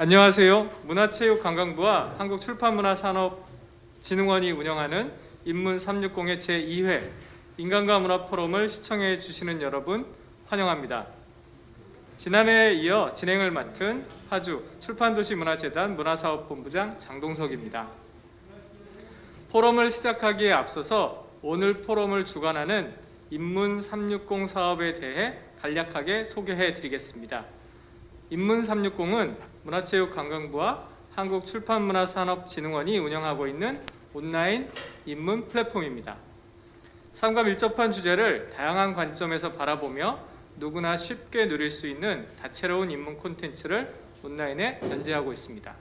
안녕하세요. 문화체육관광부와 한국출판문화산업진흥원이 운영하는 인문 360의 제2회 인간과 문화 포럼을 시청해 주시는 여러분 환영합니다. 지난해에 이어 진행을 맡은 파주 출판도시문화재단 문화사업본부장 장동석입니다. 포럼을 시작하기에 앞서서 오늘 포럼을 주관하는 인문 360 사업에 대해 간략하게 소개해 드리겠습니다. 인문 360은 문화체육관광부와 한국출판문화산업진흥원이 운영하고 있는 온라인 인문 플랫폼입니다. 삶과 밀접한 주제를 다양한 관점에서 바라보며 누구나 쉽게 누릴 수 있는 다채로운 인문 콘텐츠를 온라인에 전제하고 있습니다.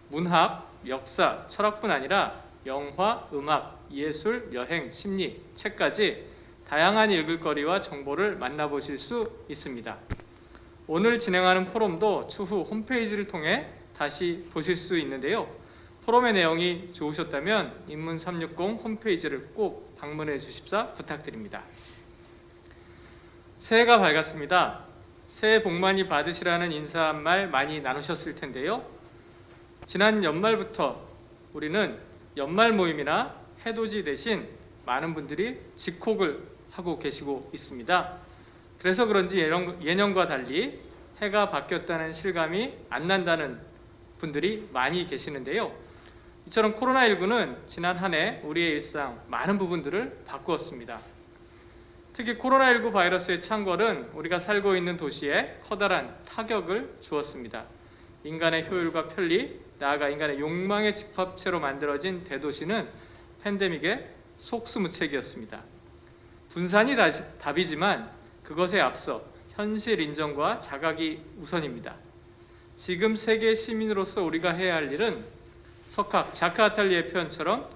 문학, 역사, 철학뿐 아니라 영화, 음악, 예술, 여행, 심리, 책까지 다양한 읽을거리와 정보를 만나보실 수 있습니다. 오늘 진행하는 포럼도 추후 홈페이지를 통해 다시 보실 수 있는데요. 포럼의 내용이 좋으셨다면 인문360 홈페이지를 꼭 방문해 주십사 부탁드립니다. 새해가 밝았습니다. 새해 복 많이 받으시라는 인사 한 말 많이 나누셨을 텐데요. 지난 연말부터 우리는 연말 모임이나 해돋이 대신 많은 분들이 집콕을 하고 계시고 있습니다. 그래서 그런지 예년과 달리 해가 바뀌었다는 실감이 안 난다는 분들이 많이 계시는데요. 이처럼 코로나19는 지난 한 해 우리의 일상 많은 부분들을 바꾸었습니다. 특히 코로나19 바이러스의 창궐은 우리가 살고 있는 도시에 커다란 타격을 주었습니다. 인간의 효율과 편리, 나아가 인간의 욕망의 집합체로 만들어진 대도시는 팬데믹의 속수무책이었습니다. 분산이 답이지만 그것에 앞서 현실 인정과 자각이 우선입니다. 지금 세계 시민으로서 우리가 해야 할 일은 석학 자크 아탈리의 표현처럼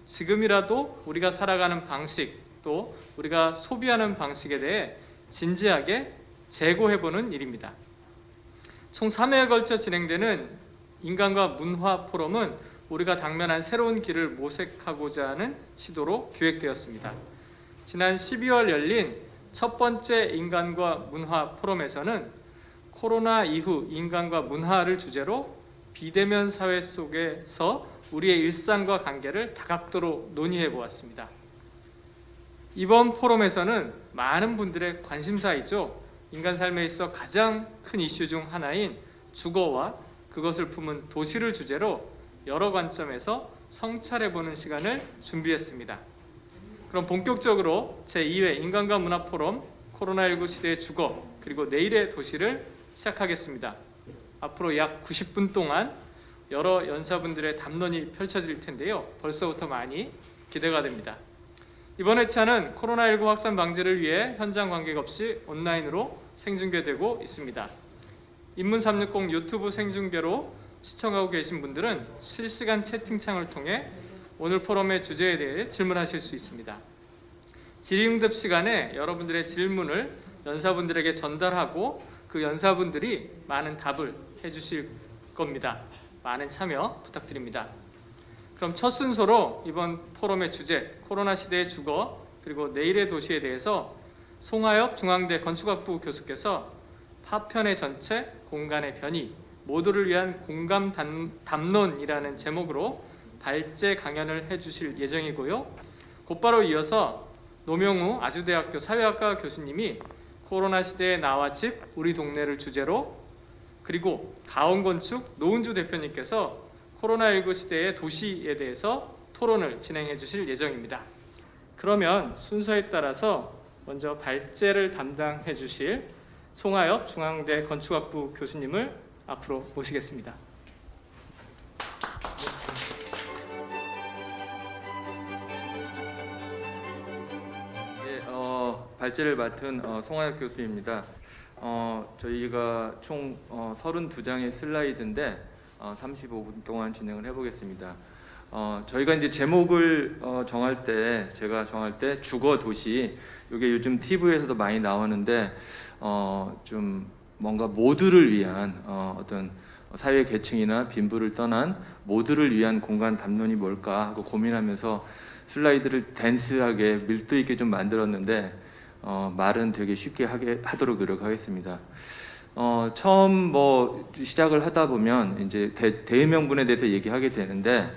지금이라도 우리가 살아가는 방식 또 우리가 소비하는 방식에 대해 진지하게 재고해보는 일입니다. 총 3회에 걸쳐 진행되는 인간과 문화 포럼은 우리가 당면한 새로운 길을 모색하고자 하는 시도로 기획되었습니다. 지난 12월 열린 첫 번째 인간과 문화 포럼에서는 코로나 이후 인간과 문화를 주제로 비대면 사회 속에서 우리의 일상과 관계를 다각도로 논의해 보았습니다. 이번 포럼에서는 많은 분들의 관심사이죠. 인간 삶에 있어 가장 큰 이슈 중 하나인 주거와 그것을 품은 도시를 주제로 여러 관점에서 성찰해보는 시간을 준비했습니다. 그럼 본격적으로 제2회 인간과 문화 포럼 코로나19 시대의 주거 그리고 내일의 도시를 시작하겠습니다. 앞으로 약 90분 동안 여러 연사분들의 담론이 펼쳐질 텐데요. 벌써부터 많이 기대가 됩니다. 이번 회차는 코로나19 확산 방지를 위해 현장 관객 없이 온라인으로 생중계되고 있습니다. 인문360 유튜브 생중계로 시청하고 계신 분들은 실시간 채팅창을 통해 오늘 포럼의 주제에 대해 질문하실 수 있습니다. 질의응답 시간에 여러분들의 질문을 연사분들에게 전달하고 그 연사분들이 많은 답을 해주실 겁니다. 많은 참여 부탁드립니다. 그럼 첫 순서로 이번 포럼의 주제 코로나 시대의 주거 그리고 내일의 도시에 대해서 송하엽 중앙대 건축학부 교수께서 파편의 전체, 공간의 변이, 모두를 위한 공감 담론이라는 제목으로 발제 강연을 해주실 예정이고요. 곧바로 이어서 노명우 아주대학교 사회학과 교수님이 코로나 시대의 나와 집, 우리 동네를 주제로 그리고 가온건축 노은주 대표님께서 코로나19 시대의 도시에 대해서 토론을 진행해 주실 예정입니다. 그러면 순서에 따라서 먼저 발제를 담당해 주실 송하엽 중앙대 건축학부 교수님을 앞으로 모시겠습니다. 발제를 맡은 송하엽 교수입니다. 저희가 총 32장의 슬라이드인데 35분 동안 진행을 해보겠습니다. 저희가 이제 제목을 제가 정할 때 주거 도시, 이게 요즘 TV에서도 많이 나오는데 좀 뭔가 모두를 위한 어떤 사회 계층이나 빈부를 떠난 모두를 위한 공간 담론이 뭘까 하고 고민하면서 슬라이드를 댄스하게 밀도 있게 좀 만들었는데 말은 되게 쉽게 하도록 노력하겠습니다. 처음 뭐 시작을 하다 보면 이제 대의명분에 대해서 얘기하게 되는데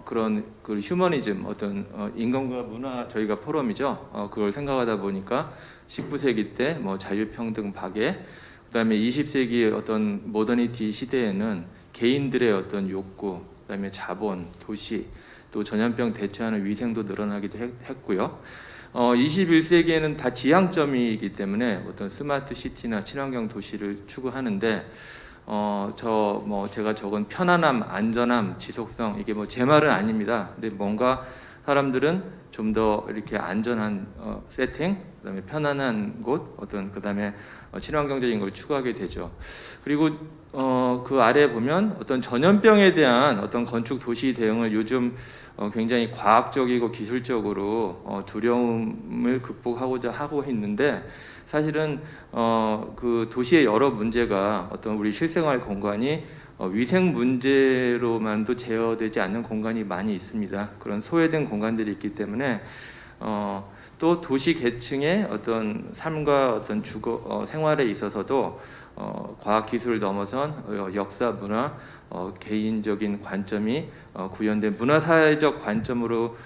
그런 그 휴머니즘 어떤 인간과 문화 저희가 포럼이죠. 그걸 생각하다 보니까 19세기 때 뭐 자유평등 박애, 그다음에 20세기의 어떤 모더니티 시대에는 개인들의 어떤 욕구, 그다음에 자본, 도시, 또 전염병 대처하는 위생도 늘어나기도 했고요. 21세기에는 다 지향점이기 때문에 어떤 스마트 시티나 친환경 도시를 추구하는데 제가 적은 편안함, 안전함, 지속성 이게 뭐 제 말은 아닙니다. 근데 뭔가 사람들은 좀 더 이렇게 안전한 세팅, 그다음에 편안한 곳, 그다음에 친환경적인 걸 추구하게 되죠. 그리고 그 아래 보면 어떤 전염병에 대한 어떤 건축 도시 대응을 요즘 굉장히 과학적이고 기술적으로 두려움을 극복하고자 하고 있는데 사실은 그 도시의 여러 문제가 어떤 우리 실생활 공간이 위생 문제로만도 제어되지 않는 공간이 많이 있습니다. 그런 소외된 공간들이 있기 때문에 또 도시 계층의 어떤 삶과 어떤 주거 생활에 있어서도 과학 기술을 넘어선 역사 문화 개인적인 관점이 구현된 문화사회적 관점으로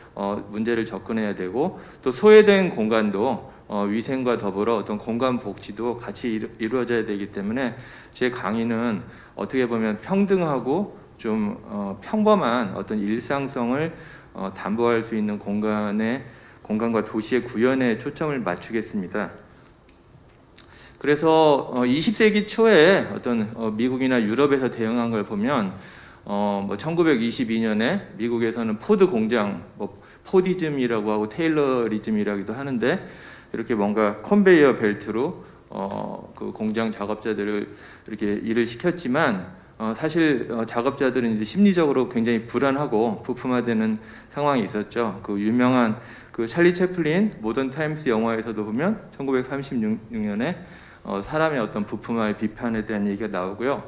문제를 접근해야 되고 또 소외된 공간도 위생과 더불어 어떤 공간 복지도 같이 이루어져야 되기 때문에 제 강의는 어떻게 보면 평등하고 좀 평범한 어떤 일상성을 담보할 수 있는 공간과 도시의 구현에 초점을 맞추겠습니다. 그래서 20세기 초에 어떤 미국이나 유럽에서 대응한 걸 보면 1922년에 미국에서는 포드 공장, 포디즘이라고 하고 테일러리즘이라고도 하는데 이렇게 뭔가 컨베이어 벨트로 그 공장 작업자들을 이렇게 일을 시켰지만 사실 작업자들은 이제 심리적으로 굉장히 불안하고 부품화되는 상황이 있었죠. 그 유명한 그 찰리 채플린 모던 타임스 영화에서도 보면 1936년에 사람의 어떤 부품화의 비판에 대한 얘기가 나오고요.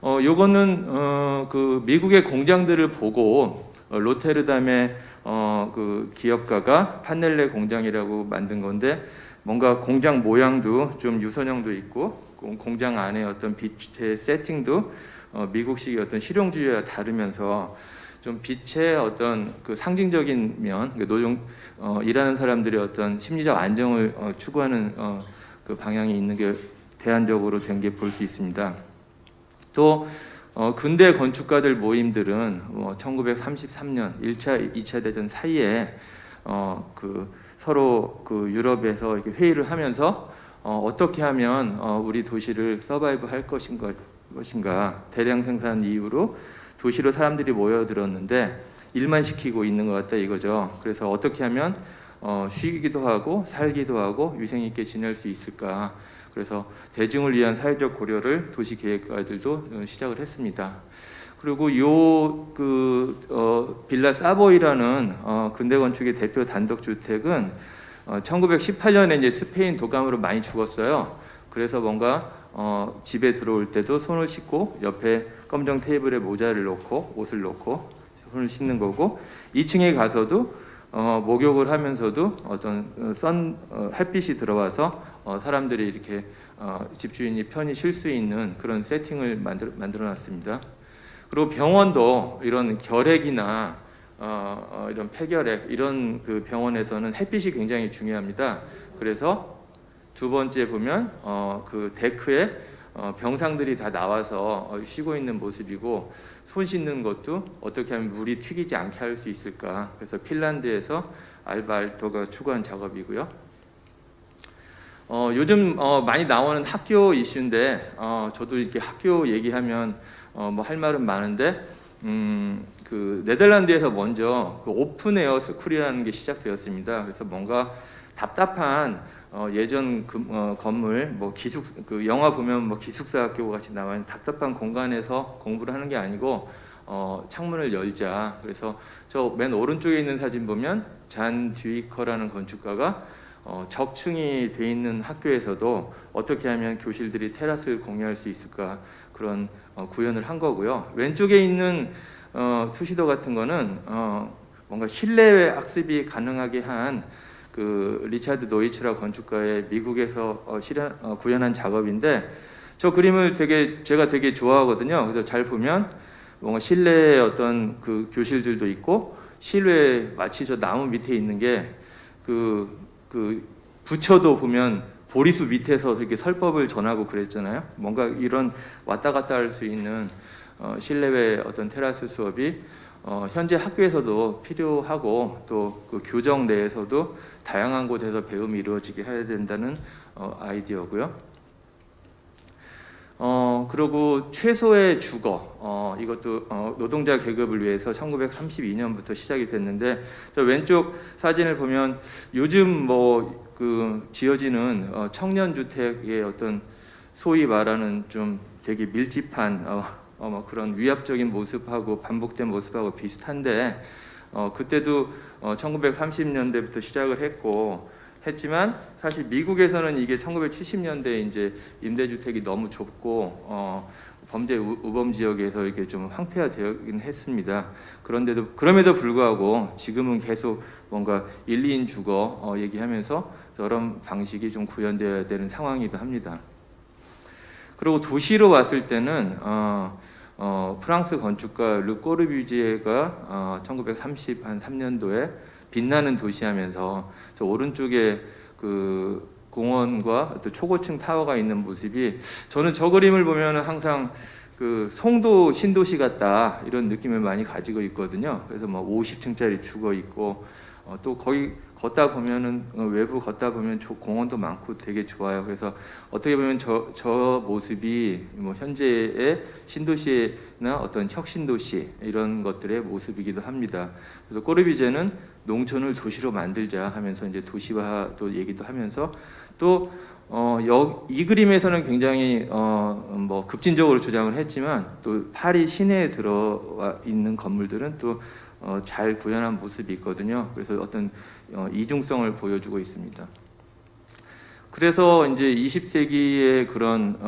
요거는 그 미국의 공장들을 보고 로테르담의 그 기업가가 판넬레 공장이라고 만든 건데 뭔가 공장 모양도 좀 유선형도 있고 공장 안에 어떤 빛의 세팅도 미국식의 어떤 실용주의와 다르면서 좀 빛의 어떤 그 상징적인 면, 노동 일하는 사람들의 어떤 심리적 안정을 추구하는 그 방향이 있는 게 대안적으로 된 게 볼 수 있습니다. 또 근대 건축가들 모임들은 1933년 1차, 2차 대전 사이에 그 서로 그 유럽에서 이렇게 회의를 하면서 어떻게 하면 우리 도시를 서바이브 할 것인가 대량 생산 이후로 도시로 사람들이 모여들었는데 일만 시키고 있는 것 같다 이거죠. 그래서 어떻게 하면 쉬기도 하고 살기도 하고 위생 있게 지낼 수 있을까. 그래서 대중을 위한 사회적 고려를 도시 계획가들도 시작을 했습니다. 그리고 빌라 사보이라는 근대 건축의 대표 단독 주택은 1918년에 이제 스페인 독감으로 많이 죽었어요. 그래서 뭔가 집에 들어올 때도 손을 씻고 옆에 검정 테이블에 모자를 놓고 옷을 놓고 손을 씻는 거고 2층에 가서도 목욕을 하면서도 어떤 햇빛이 들어와서 사람들이 이렇게 집주인이 편히 쉴 수 있는 그런 세팅을 만들어놨습니다. 그리고 병원도 이런 결핵이나 이런 폐결핵 이런 그 병원에서는 햇빛이 굉장히 중요합니다. 그래서 두 번째 보면 그 데크에 병상들이 다 나와서 쉬고 있는 모습이고 손 씻는 것도 어떻게 하면 물이 튀기지 않게 할 수 있을까. 그래서 핀란드에서 알바 알토가 추구한 작업이고요. 요즘 많이 나오는 학교 이슈인데 저도 이렇게 학교 얘기하면 뭐 할 말은 많은데 그 네덜란드에서 먼저 그 오픈 에어 스쿨이라는 게 시작되었습니다. 그래서 뭔가 답답한 예전 건물 뭐 그 영화 보면 뭐 기숙사 학교 같이 나와있는 답답한 공간에서 공부를 하는 게 아니고 창문을 열자. 그래서 저 맨 오른쪽에 있는 사진 보면 잔 듀이커라는 건축가가 적층이 돼 있는 학교에서도 어떻게 하면 교실들이 테라스를 공유할 수 있을까 그런 구현을 한 거고요. 왼쪽에 있는 투시더 같은 거는 뭔가 실내 학습이 가능하게 한 그 리차드 노이츠라 건축가의 미국에서 구현한 작업인데 저 그림을 제가 되게 좋아하거든요. 그래서 잘 보면 뭔가 실내에 어떤 그 교실들도 있고 실외에 마치 저 나무 밑에 있는 게 그 부처도 보면 보리수 밑에서 이렇게 설법을 전하고 그랬잖아요. 뭔가 이런 왔다 갔다 할 수 있는 실내외 어떤 테라스 수업이 현재 학교에서도 필요하고 또 그 교정 내에서도 다양한 곳에서 배움이 이루어지게 해야 된다는 아이디어고요. 그리고 최소의 주거 이것도 노동자 계급을 위해서 1932년부터 시작이 됐는데 저 왼쪽 사진을 보면 요즘 뭐 그 지어지는 청년 주택의 어떤 소위 말하는 좀 되게 밀집한 뭐 그런 위압적인 모습하고 반복된 모습하고 비슷한데 그때도 1930년대부터 시작을 했지만 사실 미국에서는 이게 1970년대에 이제 임대주택이 너무 좁고 범죄 우범 지역에서 이렇게 좀 황폐화되긴 했습니다. 그럼에도 불구하고 지금은 계속 뭔가 1, 2인 주거 얘기하면서 저런 방식이 좀 구현되어야 되는 상황이기도 합니다. 그리고 도시로 왔을 때는 프랑스 건축가 르 꼬르비지에가 1933년도에 빛나는 도시하면서 저 오른쪽에 그 공원과 또 초고층 타워가 있는 모습이 저는 저 그림을 보면 항상 그 송도 신도시 같다 이런 느낌을 많이 가지고 있거든요. 그래서 뭐 50층짜리 주거 있고 또 거기 걷다 보면은 외부 걷다 보면 공원도 많고 되게 좋아요. 그래서 어떻게 보면 저 모습이 뭐 현재의 신도시나 어떤 혁신도시 이런 것들의 모습이기도 합니다. 그래서 꼬르비제는 농촌을 도시로 만들자 하면서 이제 도시화도 얘기도 하면서 또 이 그림에서는 굉장히 뭐 급진적으로 주장을 했지만 또 파리 시내에 들어와 있는 건물들은 또 잘 구현한 모습이 있거든요. 그래서 어떤 이중성을 보여주고 있습니다. 그래서 이제 20세기의 그런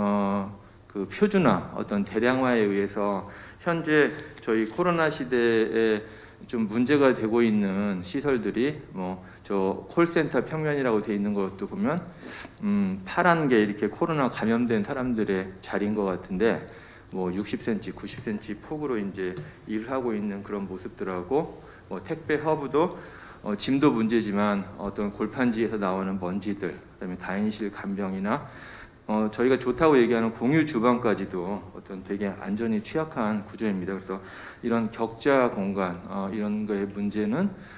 그 표준화, 어떤 대량화에 의해서 현재 저희 코로나 시대에 좀 문제가 되고 있는 시설들이 뭐 저 콜센터 평면이라고 돼 있는 것도 보면 파란 게 이렇게 코로나 감염된 사람들의 자리인 것 같은데 뭐 60cm, 90cm 폭으로 이제 일을 하고 있는 그런 모습들하고 뭐 택배 허브도 짐도 문제지만 어떤 골판지에서 나오는 먼지들, 그다음에 다인실 간병이나 저희가 좋다고 얘기하는 공유 주방까지도 어떤 되게 안전이 취약한 구조입니다. 그래서 이런 격자 공간 이런 거의 문제는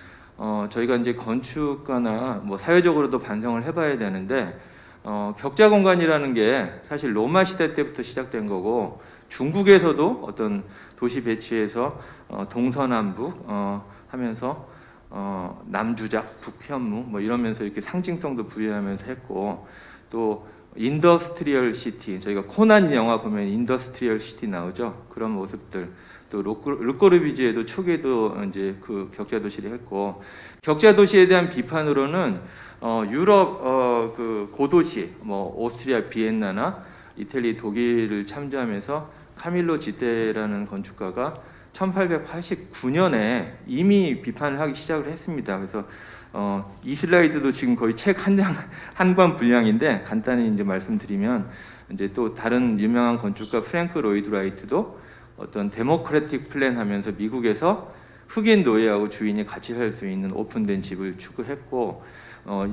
저희가 이제 건축가나 뭐 사회적으로도 반성을 해봐야 되는데 격자 공간이라는 게 사실 로마 시대 때부터 시작된 거고 중국에서도 어떤 도시 배치에서 동서남북 하면서 남주작 북현무 뭐 이러면서 이렇게 상징성도 부여하면서 했고 또 인더스트리얼 시티 저희가 코난 영화 보면 인더스트리얼 시티 나오죠. 그런 모습들 또 르꼬르비지에도 초기에도 이제 그 격자 도시를 했고 격자 도시에 대한 비판으로는 유럽 그 고도시 뭐 오스트리아 비엔나나 이태리 독일을 참조하면서 카밀로 지테라는 건축가가 1889년에 이미 비판을 하기 시작을 했습니다. 그래서 이 슬라이드도 지금 거의 책 한 권 분량인데 간단히 이제 말씀드리면 이제 또 다른 유명한 건축가 프랭크 로이드 라이트도 어떤 데모크래틱 플랜 하면서 미국에서 흑인 노예하고 주인이 같이 살 수 있는 오픈된 집을 추구했고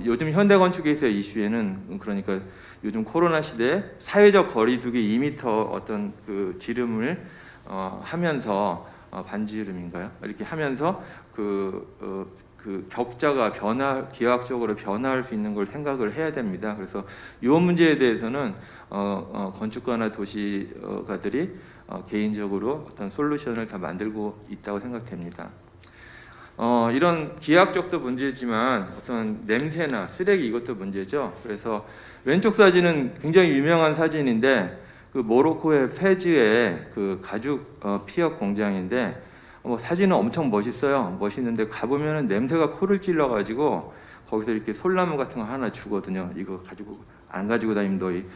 요즘 현대 건축에서의 이슈에는 그러니까 요즘 코로나 시대에 사회적 거리두기 2m 어떤 그 지름을 하면서 반지름인가요? 이렇게 하면서 그 격자가 기하학적으로 변화할 수 있는 걸 생각을 해야 됩니다. 그래서 이 문제에 대해서는 건축가나 도시가들이 개인적으로 어떤 솔루션을 다 만들고 있다고 생각됩니다. 이런 기하학적도 문제지만 어떤 냄새나 쓰레기 이것도 문제죠. 그래서 왼쪽 사진은 굉장히 유명한 사진인데 그 모로코의 페즈의 그 가죽 피혁 공장인데 사진은 엄청 멋있어요. 멋있는데 가보면은 냄새가 코를 찔러가지고 거기서 이렇게 솔나무 같은 거 하나 주거든요. 이거 가지고 안 가지고 다니면 너희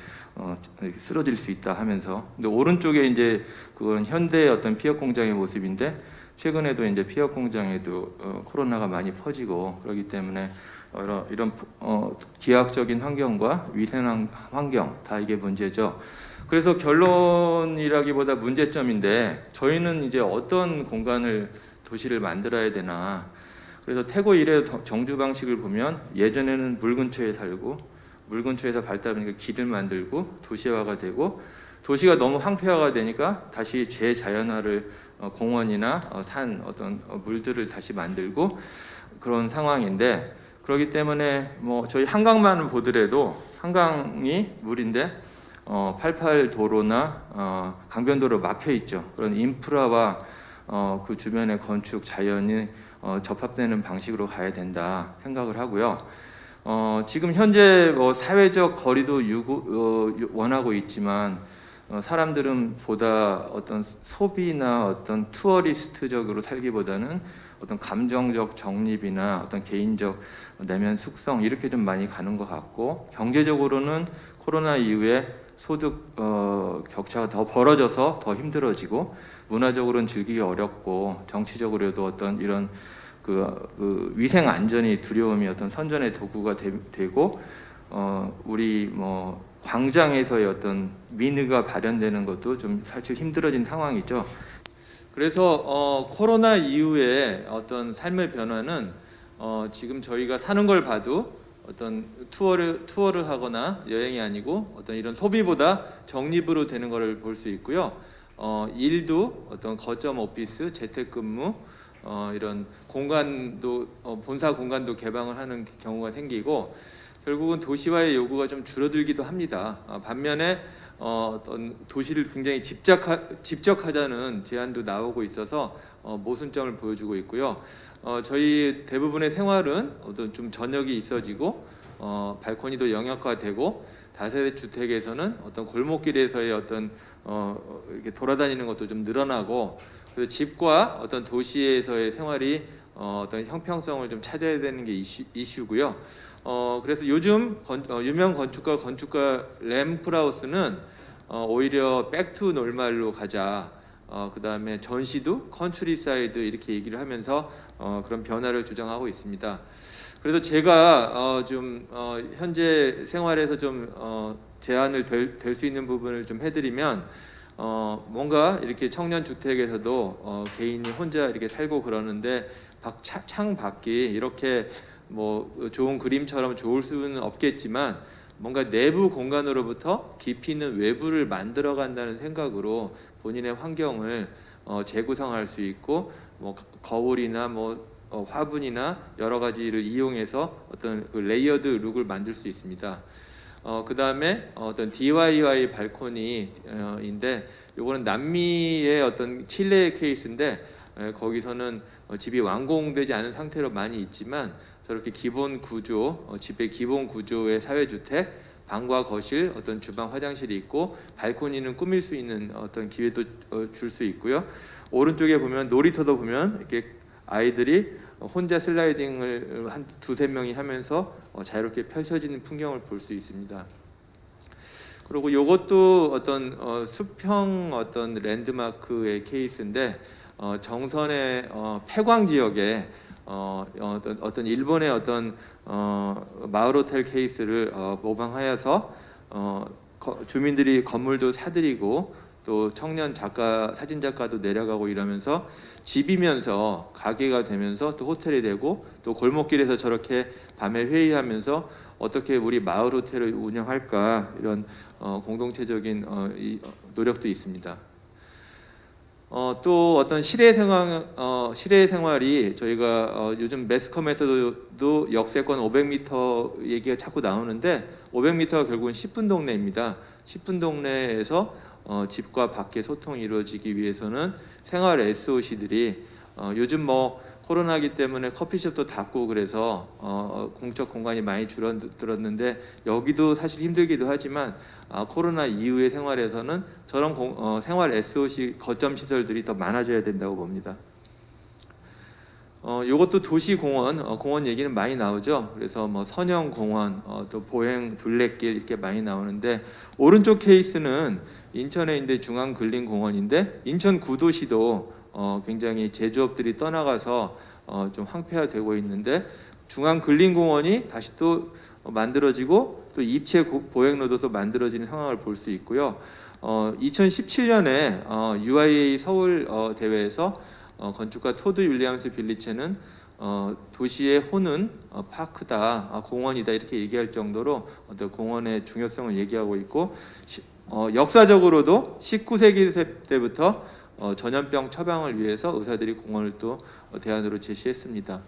쓰러질 수 있다 하면서. 근데 오른쪽에 이제 그건 현대의 어떤 피혁 공장의 모습인데 최근에도 이제 피혁 공장에도 코로나가 많이 퍼지고 그렇기 때문에 이런 기하학적인 환경과 위생 환경 다 이게 문제죠. 그래서 결론이라기보다 문제점인데 저희는 이제 어떤 공간을 도시를 만들어야 되나. 그래서 태고 이래 정주 방식을 보면 예전에는 물 근처에 살고 물 근처에서 발달하니까 길을 만들고 도시화가 되고 도시가 너무 황폐화가 되니까 다시 재자연화를 공원이나 산 어떤 물들을 다시 만들고 그런 상황인데 그렇기 때문에 뭐 저희 한강만 보더라도 한강이 물인데 88 도로나 강변도로 막혀 있죠. 그런 인프라와 그 주변의 건축 자연이 접합되는 방식으로 가야 된다 생각을 하고요. 지금 현재 뭐 사회적 거리도 원하고 있지만 사람들은 보다 어떤 소비나 어떤 투어리스트적으로 살기보다는 어떤 감정적 정립이나 어떤 개인적 내면 숙성 이렇게 좀 많이 가는 것 같고 경제적으로는 코로나 이후에 소득 격차가 더 벌어져서 더 힘들어지고 문화적으로는 즐기기 어렵고 정치적으로도 어떤 이런 그 위생 안전이 두려움이 어떤 선전의 도구가 되고 우리 뭐 광장에서의 어떤 민의가 발현되는 것도 좀 사실 힘들어진 상황이죠. 그래서 코로나 이후에 어떤 삶의 변화는 지금 저희가 사는 걸 봐도 어떤 투어를 하거나 여행이 아니고 어떤 이런 소비보다 적립으로 되는 것을 볼 수 있고요. 일도 어떤 거점 오피스, 재택근무 이런 공간도 본사 공간도 개방을 하는 경우가 생기고 결국은 도시화의 요구가 좀 줄어들기도 합니다. 반면에 어떤 도시를 굉장히 집적하자는 제안도 나오고 있어서 모순점을 보여주고 있고요. 저희 대부분의 생활은 어떤 좀 저녁이 있어지고 발코니도 영역화되고 다세대 주택에서는 어떤 골목길에서의 어떤 이렇게 돌아다니는 것도 좀 늘어나고 그래서 집과 어떤 도시에서의 생활이 어떤 형평성을 좀 찾아야 되는 게 이슈고요. 그래서 요즘 유명 건축가 램 프라우스는 오히려 백투 놀말로 가자. 그 다음에 전시도 컨트리사이드 이렇게 얘기를 하면서 그런 변화를 주장하고 있습니다. 그래서 제가 좀 현재 생활에서 좀 제한을 될 수 있는 부분을 좀 해드리면 뭔가 이렇게 청년 주택에서도 개인이 혼자 이렇게 살고 그러는데 창 밖이 이렇게 뭐 좋은 그림처럼 좋을 수는 없겠지만 뭔가 내부 공간으로부터 깊이 있는 외부를 만들어 간다는 생각으로 본인의 환경을 재구성할 수 있고 뭐 거울이나 뭐 화분이나 여러 가지를 이용해서 어떤 그 레이어드 룩을 만들 수 있습니다. 그 다음에 어떤 DIY 발코니인데 요거는 남미의 어떤 칠레 케이스인데 거기서는 집이 완공되지 않은 상태로 많이 있지만 저렇게 기본 구조, 집의 기본 구조의 사회주택, 방과 거실, 어떤 주방, 화장실이 있고 발코니는 꾸밀 수 있는 어떤 기회도 줄 수 있고요. 오른쪽에 보면 놀이터도 보면 이렇게 아이들이 혼자 슬라이딩을 한 두세 명이 하면서 자유롭게 펼쳐지는 풍경을 볼 수 있습니다. 그리고 이것도 어떤 수평 어떤 랜드마크의 케이스인데 정선의 폐광 지역에 어떤 일본의 어떤 마을 호텔 케이스를 모방하여서 주민들이 건물도 사들이고 또 청년 작가 사진 작가도 내려가고 이러면서 집이면서 가게가 되면서 또 호텔이 되고 또 골목길에서 저렇게 밤에 회의하면서 어떻게 우리 마을 호텔을 운영할까 이런 공동체적인 노력도 있습니다. 또 어떤 실외 생활이 저희가 요즘 매스컴에서도 역세권 500m 얘기가 자꾸 나오는데 500m가 결국은 10분 동네입니다. 10분 동네에서 집과 밖의 소통이 이루어지기 위해서는 생활 SOC들이 요즘 뭐 코로나기 때문에 커피숍도 닫고 그래서 공적 공간이 많이 줄어들었는데 여기도 사실 힘들기도 하지만 코로나 이후의 생활에서는 저런 생활 SOC 거점 시설들이 더 많아져야 된다고 봅니다. 이것도 도시 공원 얘기는 많이 나오죠. 그래서 뭐 선형공원, 또 보행 둘레길 이렇게 많이 나오는데 오른쪽 케이스는 인천에 있는 중앙근린공원인데 인천 구도시도 굉장히 제조업들이 떠나가서 좀 황폐화되고 있는데 중앙근린공원이 다시 또 만들어지고 또 입체 보행로도 만들어지는 상황을 볼 수 있고요. 2017년에 UIA 서울 대회에서 건축가 토드 윌리엄스 빌리체는 도시의 혼은 파크다, 공원이다 이렇게 얘기할 정도로 어떤 공원의 중요성을 얘기하고 있고 역사적으로도 19세기 때부터 전염병 처방을 위해서 의사들이 공원을 또 대안으로 제시했습니다.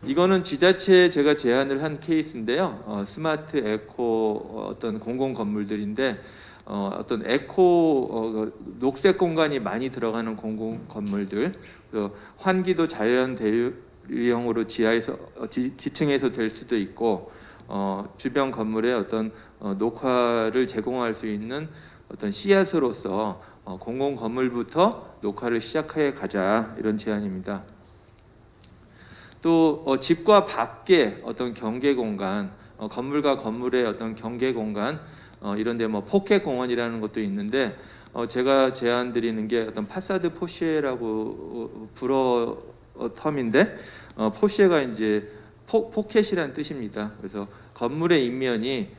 이거는 지자체에 제가 제안을 한 케이스인데요. 스마트 에코 어떤 공공 건물들인데 어떤 에코 녹색 공간이 많이 들어가는 공공 건물들, 환기도 자연 대유형으로 지하에서 지층에서 될 수도 있고 주변 건물에 어떤 녹화를 제공할 수 있는 어떤 씨앗으로서 공공 건물부터 녹화를 시작해 가자 이런 제안입니다. 또 집과 밖에 어떤 경계 공간, 건물과 건물의 어떤 경계 공간 이런데 뭐 포켓 공원이라는 것도 있는데 제가 제안 드리는 게 어떤 파사드 포시에라고 불어 텀인데 포시에가 이제 포켓이라는 뜻입니다. 그래서 건물의 인면이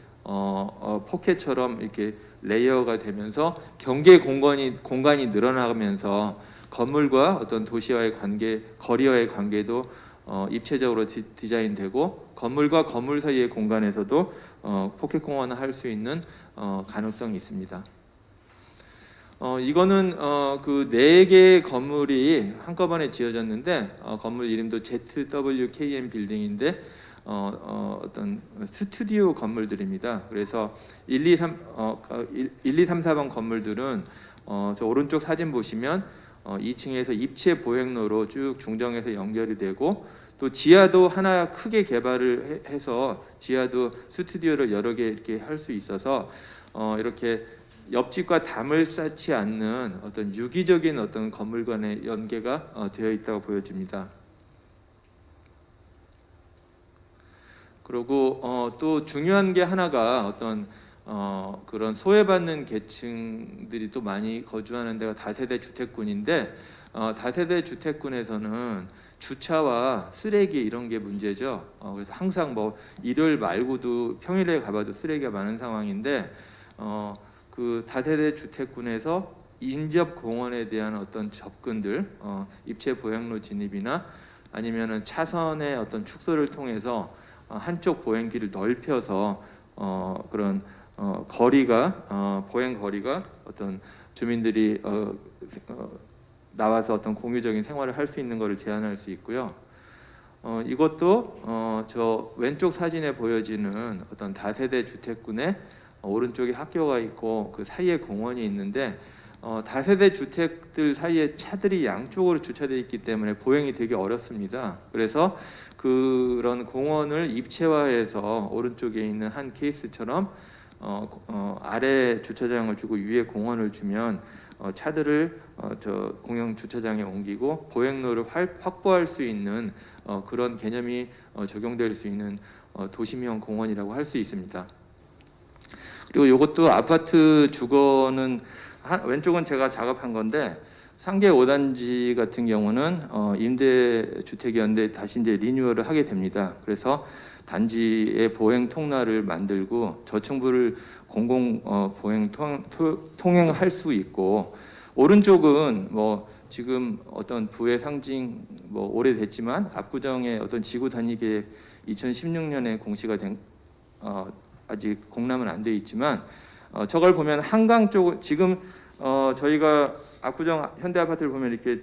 포켓처럼 이렇게 레이어가 되면서 경계 공간이 늘어나면서 건물과 어떤 도시와의 관계, 거리와의 관계도 입체적으로 디자인되고 건물과 건물 사이의 공간에서도 포켓 공원을 할 수 있는 가능성이 있습니다. 이거는 그 4개의 건물이 한꺼번에 지어졌는데 건물 이름도 ZWKM 빌딩인데 어떤 스튜디오 건물들입니다. 그래서 1, 2, 3, 4번 건물들은 저 오른쪽 사진 보시면 2층에서 입체 보행로로 쭉 중정해서 연결이 되고 또 지하도 하나 크게 개발을 해서 지하도 스튜디오를 여러 개 이렇게 할 수 있어서 이렇게 옆집과 담을 쌓지 않는 어떤 유기적인 어떤 건물 간의 연계가 되어 있다고 보여집니다. 그리고 또 중요한 게 하나가 어떤 그런 소외받는 계층들이 또 많이 거주하는 데가 다세대 주택군인데 다세대 주택군에서는 주차와 쓰레기 이런 게 문제죠. 그래서 항상 뭐 일요일 말고도 평일에 가봐도 쓰레기가 많은 상황인데 그 다세대 주택군에서 인접 공원에 대한 어떤 접근들, 입체 보행로 진입이나 아니면은 차선의 어떤 축소를 통해서 한쪽 보행길을 넓혀서 그런 거리가 보행 거리가 어떤 주민들이 나와서 어떤 공유적인 생활을 할 수 있는 것을 제한할 수 있고요. 이것도 저 왼쪽 사진에 보여지는 어떤 다세대 주택군에 오른쪽에 학교가 있고 그 사이에 공원이 있는데 다세대 주택들 사이에 차들이 양쪽으로 주차되어 있기 때문에 보행이 되게 어렵습니다. 그래서 그런 공원을 입체화해서 오른쪽에 있는 한 케이스처럼 아래 주차장을 주고 위에 공원을 주면 차들을 저 공영 주차장에 옮기고 보행로를 확보할 수 있는 그런 개념이 적용될 수 있는 도심형 공원이라고 할 수 있습니다. 그리고 이것도 아파트 주거는 왼쪽은 제가 작업한 건데 상계 5단지 같은 경우는 임대주택이었는데 다시 이제 리뉴얼을 하게 됩니다. 그래서 단지의 보행 통로를 만들고 저층부를 공공 보행 통행할 수 있고 오른쪽은 뭐 지금 어떤 부의 상징 뭐 오래됐지만 압구정의 어떤 지구 단위 계획 2016년에 공시가 된 아직 공람은 안 돼 있지만 저걸 보면 한강 쪽 지금 저희가 압구정 현대 아파트를 보면 이렇게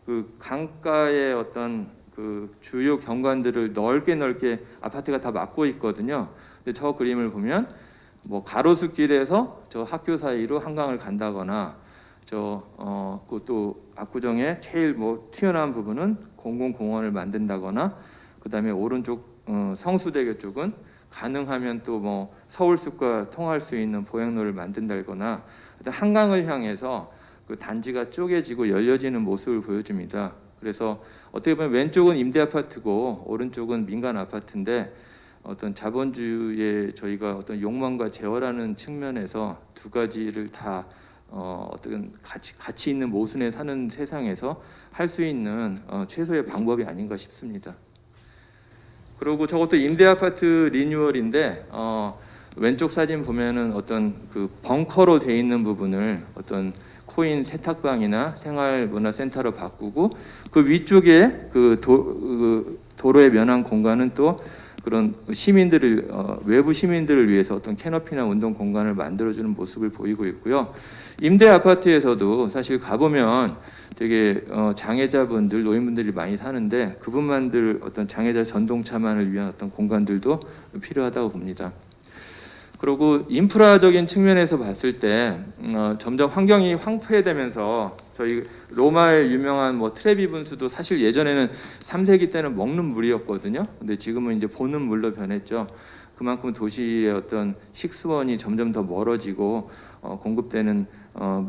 그 강가의 어떤 그 주요 경관들을 넓게 아파트가 다 막고 있거든요. 근데 저 그림을 보면 뭐 가로수길에서 저 학교 사이로 한강을 간다거나 그또 압구정의 제일 뭐 튀어나온 부분은 공공공원을 만든다거나 그다음에 오른쪽 성수대교 쪽은 가능하면 또 뭐 서울숲과 통할 수 있는 보행로를 만든다거나 한강을 향해서 그 단지가 쪼개지고 열려지는 모습을 보여줍니다. 그래서 어떻게 보면 왼쪽은 임대 아파트고 오른쪽은 민간 아파트인데 어떤 자본주의의 저희가 어떤 욕망과 제어라는 측면에서 두 가지를 다 어떤 가치 있는 모순에 사는 세상에서 할 수 있는 최소의 방법이 아닌가 싶습니다. 그리고 저것도 임대 아파트 리뉴얼인데 왼쪽 사진 보면은 어떤 그 벙커로 돼 있는 부분을 어떤 코인 세탁방이나 생활문화센터로 바꾸고 그 위쪽에 그 도로에 면한 공간은 또 그런 시민들을 외부 시민들을 위해서 어떤 캐너피나 운동 공간을 만들어주는 모습을 보이고 있고요. 임대 아파트에서도 사실 가보면 되게 장애자분들, 노인분들이 많이 사는데 그분만들 어떤 장애자 전동차만을 위한 어떤 공간들도 필요하다고 봅니다. 그리고 인프라적인 측면에서 봤을 때 점점 환경이 황폐되면서 저희 로마의 유명한 뭐 트레비 분수도 사실 예전에는 3세기 때는 먹는 물이었거든요. 근데 지금은 이제 보는 물로 변했죠. 그만큼 도시의 어떤 식수원이 점점 더 멀어지고 공급되는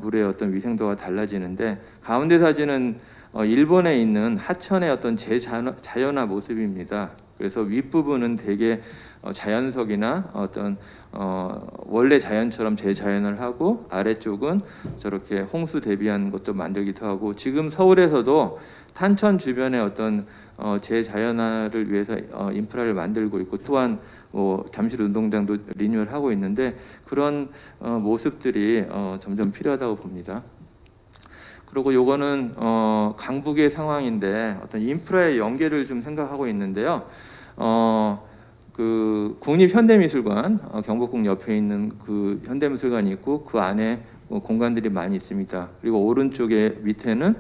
물의 어떤 위생도가 달라지는데 가운데 사진은 일본에 있는 하천의 어떤 제자연화 모습입니다. 그래서 윗부분은 되게 자연석이나 어떤 원래 자연처럼 재자연을 하고 아래쪽은 저렇게 홍수 대비한 것도 만들기도 하고 지금 서울에서도 탄천 주변에 어떤 재자연화를 위해서 인프라를 만들고 있고 또한 뭐 잠실 운동장도 리뉴얼하고 있는데 그런 모습들이 점점 필요하다고 봅니다. 그리고 요거는 강북의 상황인데 어떤 인프라의 연계를 좀 생각하고 있는데요. 그 국립현대미술관 경복궁 옆에 있는 그 현대미술관이 있고 그 안에 공간들이 많이 있습니다. 그리고 오른쪽에 밑에는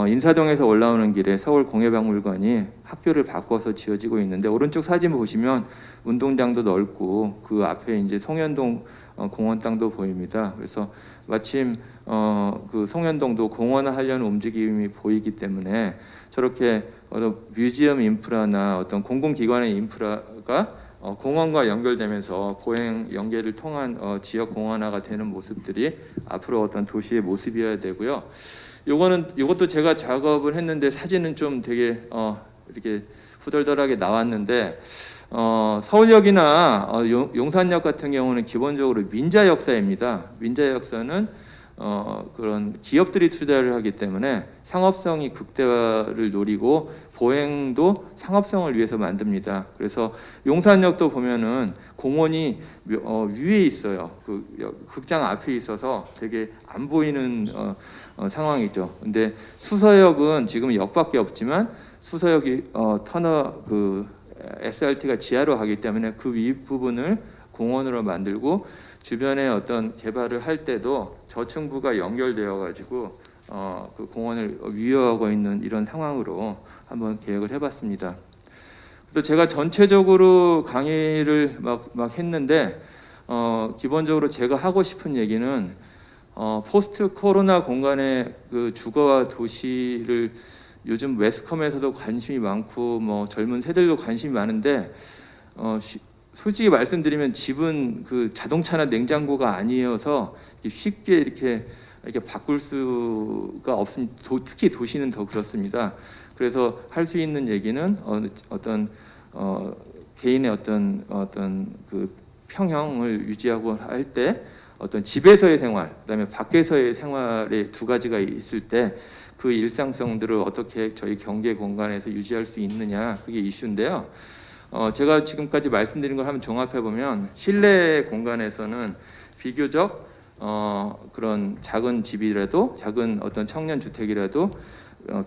인사동에서 올라오는 길에 서울공예박물관이 학교를 바꿔서 지어지고 있는데 오른쪽 사진 보시면 운동장도 넓고 그 앞에 이제 송현동 공원 땅도 보입니다. 그래서 마침 그 송현동도 공원화하려는 움직임이 보이기 때문에 저렇게 뮤지엄 인프라나 어떤 공공기관의 인프라가 공원과 연결되면서 보행 연계를 통한 지역 공원화가 되는 모습들이 앞으로 어떤 도시의 모습이어야 되고요. 이것도 제가 작업을 했는데 사진은 좀 되게 이렇게 후덜덜하게 나왔는데 서울역이나 용산역 같은 경우는 기본적으로 민자 역사입니다. 민자 역사는 그런 기업들이 투자를 하기 때문에 상업성이 극대화를 노리고 보행도 상업성을 위해서 만듭니다. 그래서 용산역도 보면은 공원이 위에 있어요. 그 극장 앞에 있어서 되게 안 보이는 상황이죠. 근데 수서역은 지금 역밖에 없지만 수서역이 터널 그 SRT가 지하로 가기 때문에 그 윗부분을 공원으로 만들고 주변에 어떤 개발을 할 때도 저층부가 연결되어 가지고 그 공원을 위협하고 있는 이런 상황으로 한번 계획을 해봤습니다. 또 제가 전체적으로 강의를 막 했는데 기본적으로 제가 하고 싶은 얘기는 포스트 코로나 공간의 그 주거와 도시를 요즘 매스컴에서도 관심이 많고 뭐 젊은 세대들도 관심이 많은데 솔직히 말씀드리면 집은 그 자동차나 냉장고가 아니어서 쉽게 이렇게 바꿀 수가 없으니 특히 도시는 더 그렇습니다. 그래서 할 수 있는 얘기는 어떤 개인의 어떤 그 평형을 유지하고 할 때 어떤 집에서의 생활, 그다음에 밖에서의 생활의 두 가지가 있을 때 그 일상성들을 어떻게 저희 경계 공간에서 유지할 수 있느냐 그게 이슈인데요. 제가 지금까지 말씀드린 걸 한번 종합해 보면 실내 공간에서는 비교적 그런 작은 집이라도 작은 어떤 청년 주택이라도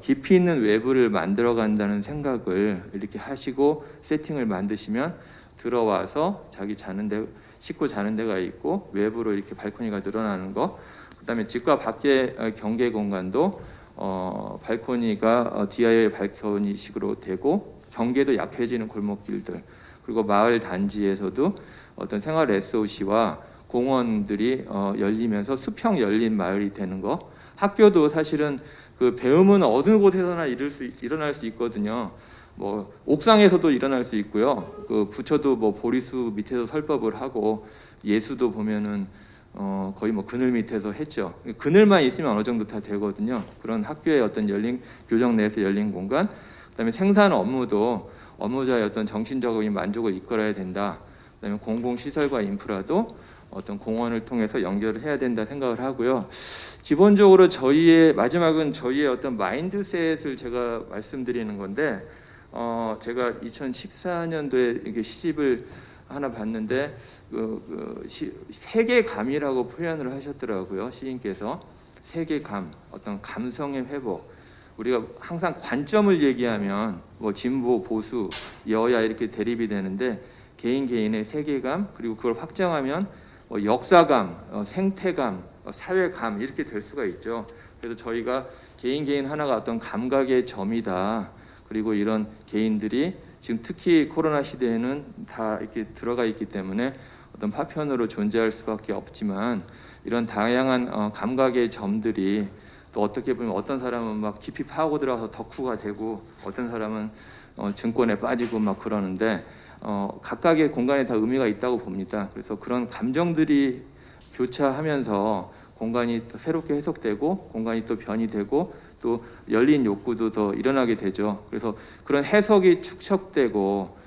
깊이 있는 외부를 만들어 간다는 생각을 이렇게 하시고 세팅을 만드시면 들어와서 자기 씻고 자는 데가 있고 외부로 이렇게 발코니가 늘어나는 거, 그다음에 집과 밖의 경계 공간도 발코니가 DIY 발코니식으로 되고 경계도 약해지는 골목길들, 그리고 마을 단지에서도 어떤 생활 SOC와 공원들이 열리면서 수평 열린 마을이 되는 거. 학교도 사실은 그 배움은 어느 곳에서나 일어날 수 있거든요. 뭐 옥상에서도 일어날 수 있고요. 그 부처도 뭐 보리수 밑에서 설법을 하고 예수도 보면은 거의 뭐 그늘 밑에서 했죠. 그늘만 있으면 어느 정도 다 되거든요. 그런 학교의 어떤 열린 교정 내에서 열린 공간, 그다음에 생산 업무도 업무자의 어떤 정신적인 만족을 이끌어야 된다. 그다음에 공공시설과 인프라도 어떤 공원을 통해서 연결을 해야 된다 생각을 하고요. 기본적으로 마지막은 저희의 어떤 마인드셋을 제가 말씀드리는 건데 제가 2014년도에 이게 시집을 하나 봤는데 세계감이라고 표현을 하셨더라고요. 시인께서 세계감, 어떤 감성의 회복. 우리가 항상 관점을 얘기하면 뭐 진보, 보수, 여야 이렇게 대립이 되는데 개인의 세계감 그리고 그걸 확장하면 뭐 역사감, 생태감, 사회감 이렇게 될 수가 있죠. 그래서 저희가 개인 하나가 어떤 감각의 점이다. 그리고 이런 개인들이 지금 특히 코로나 시대에는 다 이렇게 들어가 있기 때문에 어떤 파편으로 존재할 수밖에 없지만 이런 다양한 감각의 점들이 또 어떻게 보면 어떤 사람은 막 깊이 파고 들어가서 덕후가 되고 어떤 사람은 증권에 빠지고 막 그러는데 각각의 공간에 다 의미가 있다고 봅니다. 그래서 그런 감정들이 교차하면서 공간이 또 새롭게 해석되고 공간이 또 변이 되고 또 열린 욕구도 더 일어나게 되죠. 그래서 그런 해석이 축적되고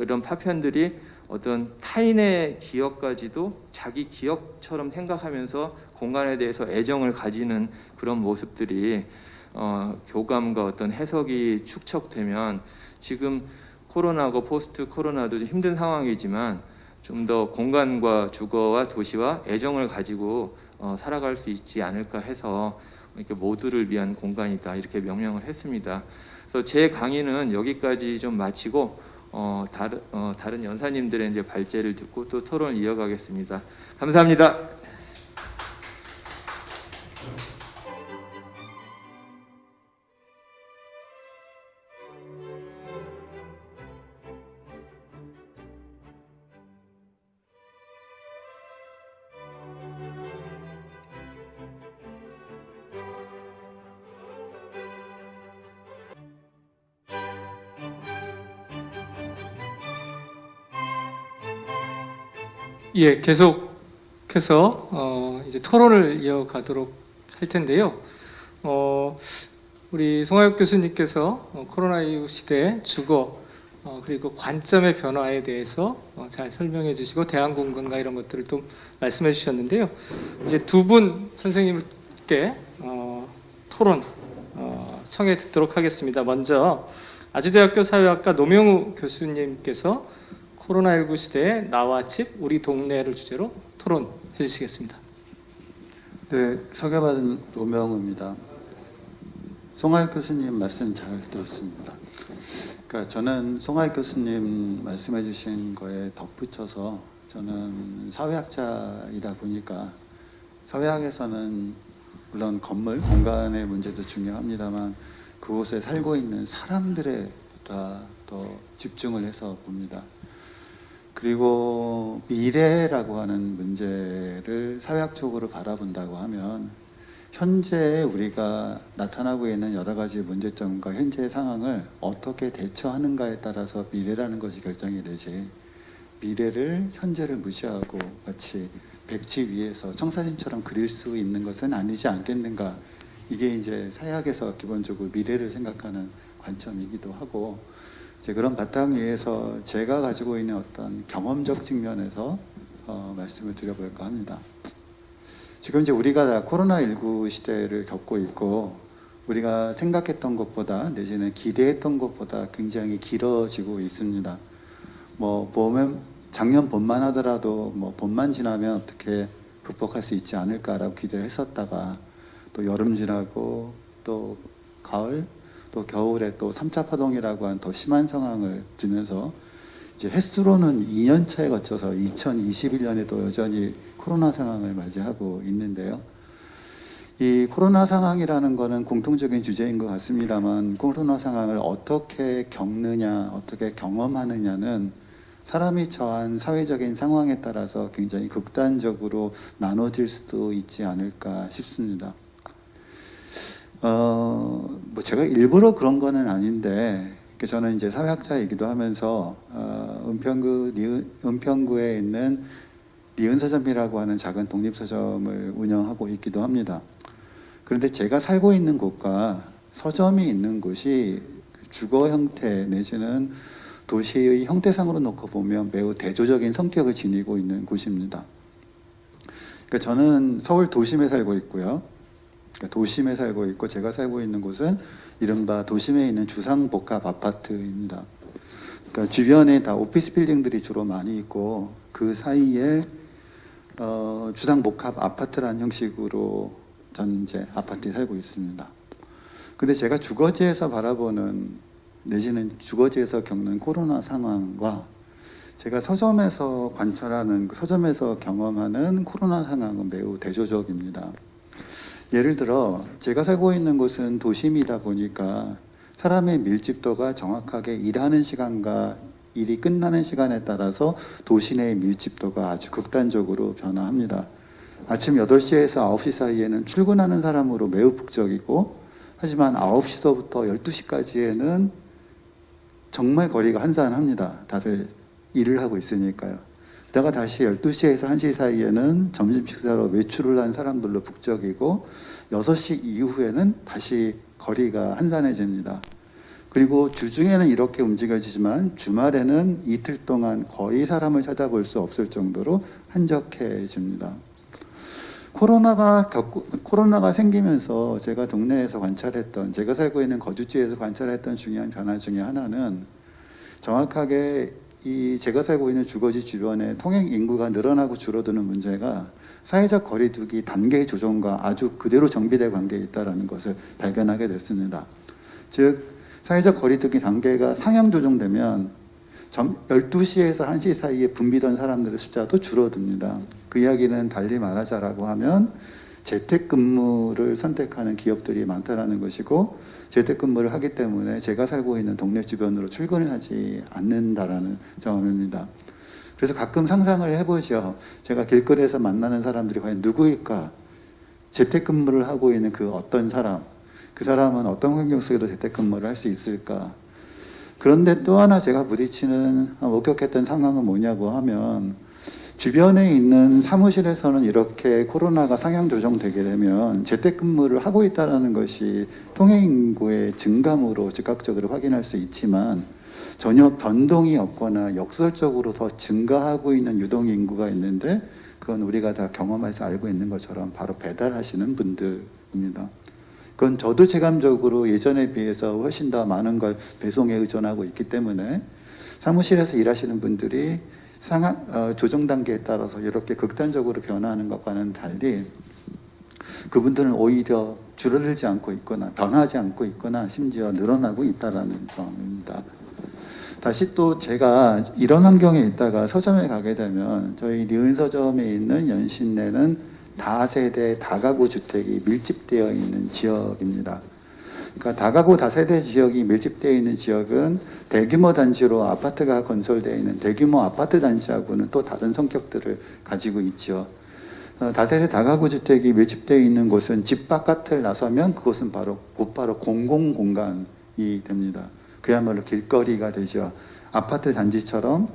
이런 파편들이 어떤 타인의 기억까지도 자기 기억처럼 생각하면서 공간에 대해서 애정을 가지는 그런 모습들이 교감과 어떤 해석이 축적되면 지금 코로나고 포스트 코로나도 좀 힘든 상황이지만 좀 더 공간과 주거와 도시와 애정을 가지고 살아갈 수 있지 않을까 해서 이렇게 모두를 위한 공간이다 이렇게 명명을 했습니다. 그래서 제 강의는 여기까지 좀 마치고 다른 연사님들의 이제 발제를 듣고 또 토론을 이어가겠습니다. 감사합니다. 예, 계속해서 이제 토론을 이어가도록 할 텐데요. 우리 송하엽 교수님께서 코로나19 시대 주거 그리고 관점의 변화에 대해서 잘 설명해 주시고 대안 공간과 이런 것들을 또 말씀해 주셨는데요. 이제 두 분 선생님께 토론 청해 듣도록 하겠습니다. 먼저 아주대학교 사회학과 노명우 교수님께서 코로나19 시대의 나와 집, 우리 동네를 주제로 토론해 주시겠습니다. 네, 소개받은 노명우입니다. 송하엽 교수님 말씀 잘 들었습니다. 그러니까 저는 송하엽 교수님 말씀해 주신 거에 덧붙여서 저는 사회학자이다 보니까 사회학에서는 물론 건물, 공간의 문제도 중요합니다만 그곳에 살고 있는 사람들에 더 집중을 해서 봅니다. 그리고 미래라고 하는 문제를 사회학적으로 바라본다고 하면 현재 우리가 나타나고 있는 여러 가지 문제점과 현재의 상황을 어떻게 대처하는가에 따라서 미래라는 것이 결정이 되지, 미래를 현재를 무시하고 마치 백지 위에서 청사진처럼 그릴 수 있는 것은 아니지 않겠는가. 이게 이제 사회학에서 기본적으로 미래를 생각하는 관점이기도 하고, 이제 그런 바탕 위에서 제가 가지고 있는 어떤 경험적 측면에서 말씀을 드려볼까 합니다. 지금 이제 우리가 코로나19 시대를 겪고 있고, 우리가 생각했던 것보다 내지는 기대했던 것보다 굉장히 길어지고 있습니다. 뭐 보면 작년 봄만 하더라도 뭐 봄만 지나면 어떻게 극복할 수 있지 않을까라고 기대를 했었다가 또 여름 지나고 또 가을 또 겨울에 또 3차 파동이라고 한 더 심한 상황을 지면서 이제 횟수로는 2년차에 거쳐서 2021년에도 여전히 코로나 상황을 맞이하고 있는데요. 이 코로나 상황이라는 것은 공통적인 주제인 것 같습니다만, 코로나 상황을 어떻게 겪느냐, 어떻게 경험하느냐는 사람이 처한 사회적인 상황에 따라서 굉장히 극단적으로 나눠질 수도 있지 않을까 싶습니다. 뭐 제가 일부러 그런 거는 아닌데, 저는 이제 사회학자이기도 하면서 은평구에 있는 니은 서점이라고 하는 작은 독립 서점을 운영하고 있기도 합니다. 그런데 제가 살고 있는 곳과 서점이 있는 곳이 주거 형태 내지는 도시의 형태상으로 놓고 보면 매우 대조적인 성격을 지니고 있는 곳입니다. 그러니까 저는 서울 도심에 살고 있고요. 도심에 살고 있고, 제가 살고 있는 곳은 이른바 도심에 있는 주상복합 아파트입니다. 그러니까 주변에 다 오피스 빌딩들이 주로 많이 있고 그 사이에 주상복합 아파트라는 형식으로 저는 이제 아파트에 살고 있습니다. 근데 제가 주거지에서 바라보는 내지는 주거지에서 겪는 코로나 상황과 제가 서점에서 관찰하는 서점에서 경험하는 코로나 상황은 매우 대조적입니다. 예를 들어 제가 살고 있는 곳은 도심이다 보니까 사람의 밀집도가 정확하게 일하는 시간과 일이 끝나는 시간에 따라서 도시 내의 밀집도가 아주 극단적으로 변화합니다. 아침 8시에서 9시 사이에는 출근하는 사람으로 매우 북적이고, 하지만 9시서부터 12시까지에는 정말 거리가 한산합니다. 다들 일을 하고 있으니까요. 그다가 다시 12시에서 1시 사이에는 점심 식사로 외출을 한 사람들로 북적이고 6시 이후에는 다시 거리가 한산해집니다. 그리고 주중에는 이렇게 움직여지지만 주말에는 이틀 동안 거의 사람을 찾아볼 수 없을 정도로 한적해집니다. 코로나가 생기면서 제가 동네에서 관찰했던, 제가 살고 있는 거주지에서 관찰했던 중요한 변화 중에 하나는 정확하게 제가 살고 있는 주거지 주변에 통행 인구가 늘어나고 줄어드는 문제가 사회적 거리두기 단계 조정과 아주 그대로 정비된 관계에 있다는 것을 발견하게 됐습니다. 즉 사회적 거리두기 단계가 상향 조정되면 12시에서 1시 사이에 붐비던 사람들의 숫자도 줄어듭니다. 그 이야기는 달리 말하자라고 하면 재택근무를 선택하는 기업들이 많다는 것이고, 재택근무를 하기 때문에 제가 살고 있는 동네 주변으로 출근을 하지 않는다라는 점입니다. 그래서 가끔 상상을 해보죠. 제가 길거리에서 만나는 사람들이 과연 누구일까? 재택근무를 하고 있는 그 어떤 사람, 그 사람은 어떤 환경 속에도 재택근무를 할 수 있을까? 그런데 또 하나 제가 목격했던 상황은 뭐냐고 하면, 주변에 있는 사무실에서는 이렇게 코로나가 상향 조정되게 되면 재택근무를 하고 있다는 것이 통행 인구의 증감으로 즉각적으로 확인할 수 있지만, 전혀 변동이 없거나 역설적으로 더 증가하고 있는 유동 인구가 있는데, 그건 우리가 다 경험해서 알고 있는 것처럼 바로 배달하시는 분들입니다. 그건 저도 체감적으로 예전에 비해서 훨씬 더 많은 걸 배송에 의존하고 있기 때문에 사무실에서 일하시는 분들이 조정 단계에 따라서 이렇게 극단적으로 변화하는 것과는 달리 그분들은 오히려 줄어들지 않고 있거나 변하지 않고 있거나 심지어 늘어나고 있다는 점입니다. 다시 또 제가 이런 환경에 있다가 서점에 가게 되면 저희 리은 서점에 있는 연신내는 다세대 다가구 주택이 밀집되어 있는 지역입니다. 그러니까 다가구 다세대 지역이 밀집되어 있는 지역은 대규모 단지로 아파트가 건설되어 있는 대규모 아파트 단지하고는 또 다른 성격들을 가지고 있죠. 다세대 다가구 주택이 밀집되어 있는 곳은 집 바깥을 나서면 그곳은 곧바로 공공공간이 됩니다. 그야말로 길거리가 되죠. 아파트 단지처럼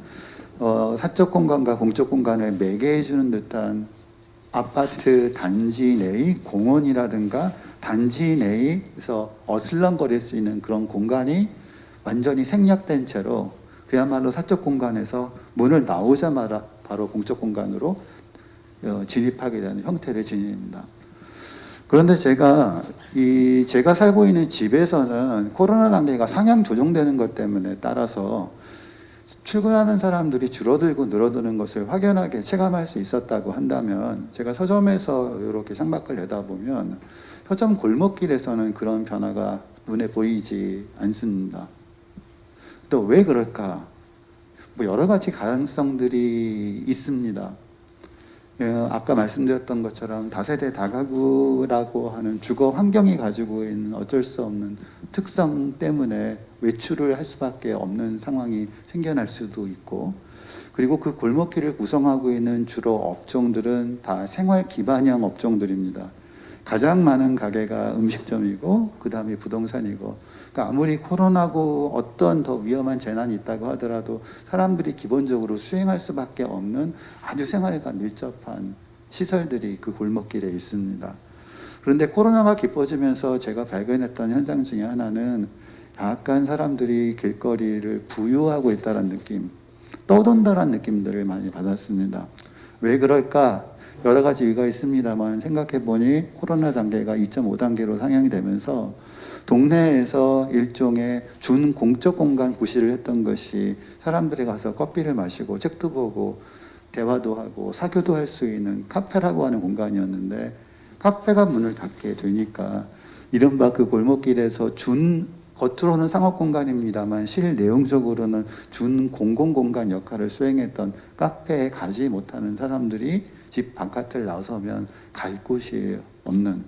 사적 공간과 공적 공간을 매개해주는 듯한 아파트 단지 내의 공원이라든가 단지 내에서 어슬렁거릴 수 있는 그런 공간이 완전히 생략된 채로 그야말로 사적 공간에서 문을 나오자마자 바로 공적 공간으로 진입하게 되는 형태를 지닙니다. 그런데 제가 살고 있는 집에서는 코로나 단계가 상향 조정되는 것 때문에 따라서 출근하는 사람들이 줄어들고 늘어드는 것을 확연하게 체감할 수 있었다고 한다면, 제가 서점에서 이렇게 창밖을 내다보면 서점 골목길에서는 그런 변화가 눈에 보이지 않습니다. 또 왜 그럴까? 여러 가지 가능성들이 있습니다. 아까 말씀드렸던 것처럼 다세대 다가구라고 하는 주거 환경이 가지고 있는 어쩔 수 없는 특성 때문에 외출을 할 수밖에 없는 상황이 생겨날 수도 있고, 그리고 그 골목길을 구성하고 있는 주로 업종들은 다 생활 기반형 업종들입니다. 가장 많은 가게가 음식점이고 그 다음에 부동산이고, 그러니까 아무리 코로나고 어떤 더 위험한 재난이 있다고 하더라도 사람들이 기본적으로 수행할 수밖에 없는 아주 생활과 밀접한 시설들이 그 골목길에 있습니다. 그런데 코로나가 깊어지면서 제가 발견했던 현상 중에 하나는 약간 사람들이 길거리를 부유하고 있다는 느낌, 떠돈다는 느낌들을 많이 받았습니다. 왜 그럴까? 여러 가지 이유가 있습니다만 생각해 보니 코로나 단계가 2.5단계로 상향이 되면서 동네에서 일종의 준 공적 공간 구실을 했던 것이 사람들이 가서 커피를 마시고 책도 보고 대화도 하고 사교도 할 수 있는 카페라고 하는 공간이었는데, 카페가 문을 닫게 되니까 이른바 그 골목길에서 겉으로는 상업 공간입니다만 실 내용적으로는 준 공공 공간 역할을 수행했던 카페에 가지 못하는 사람들이 집 바깥을 나서면 갈 곳이 없는,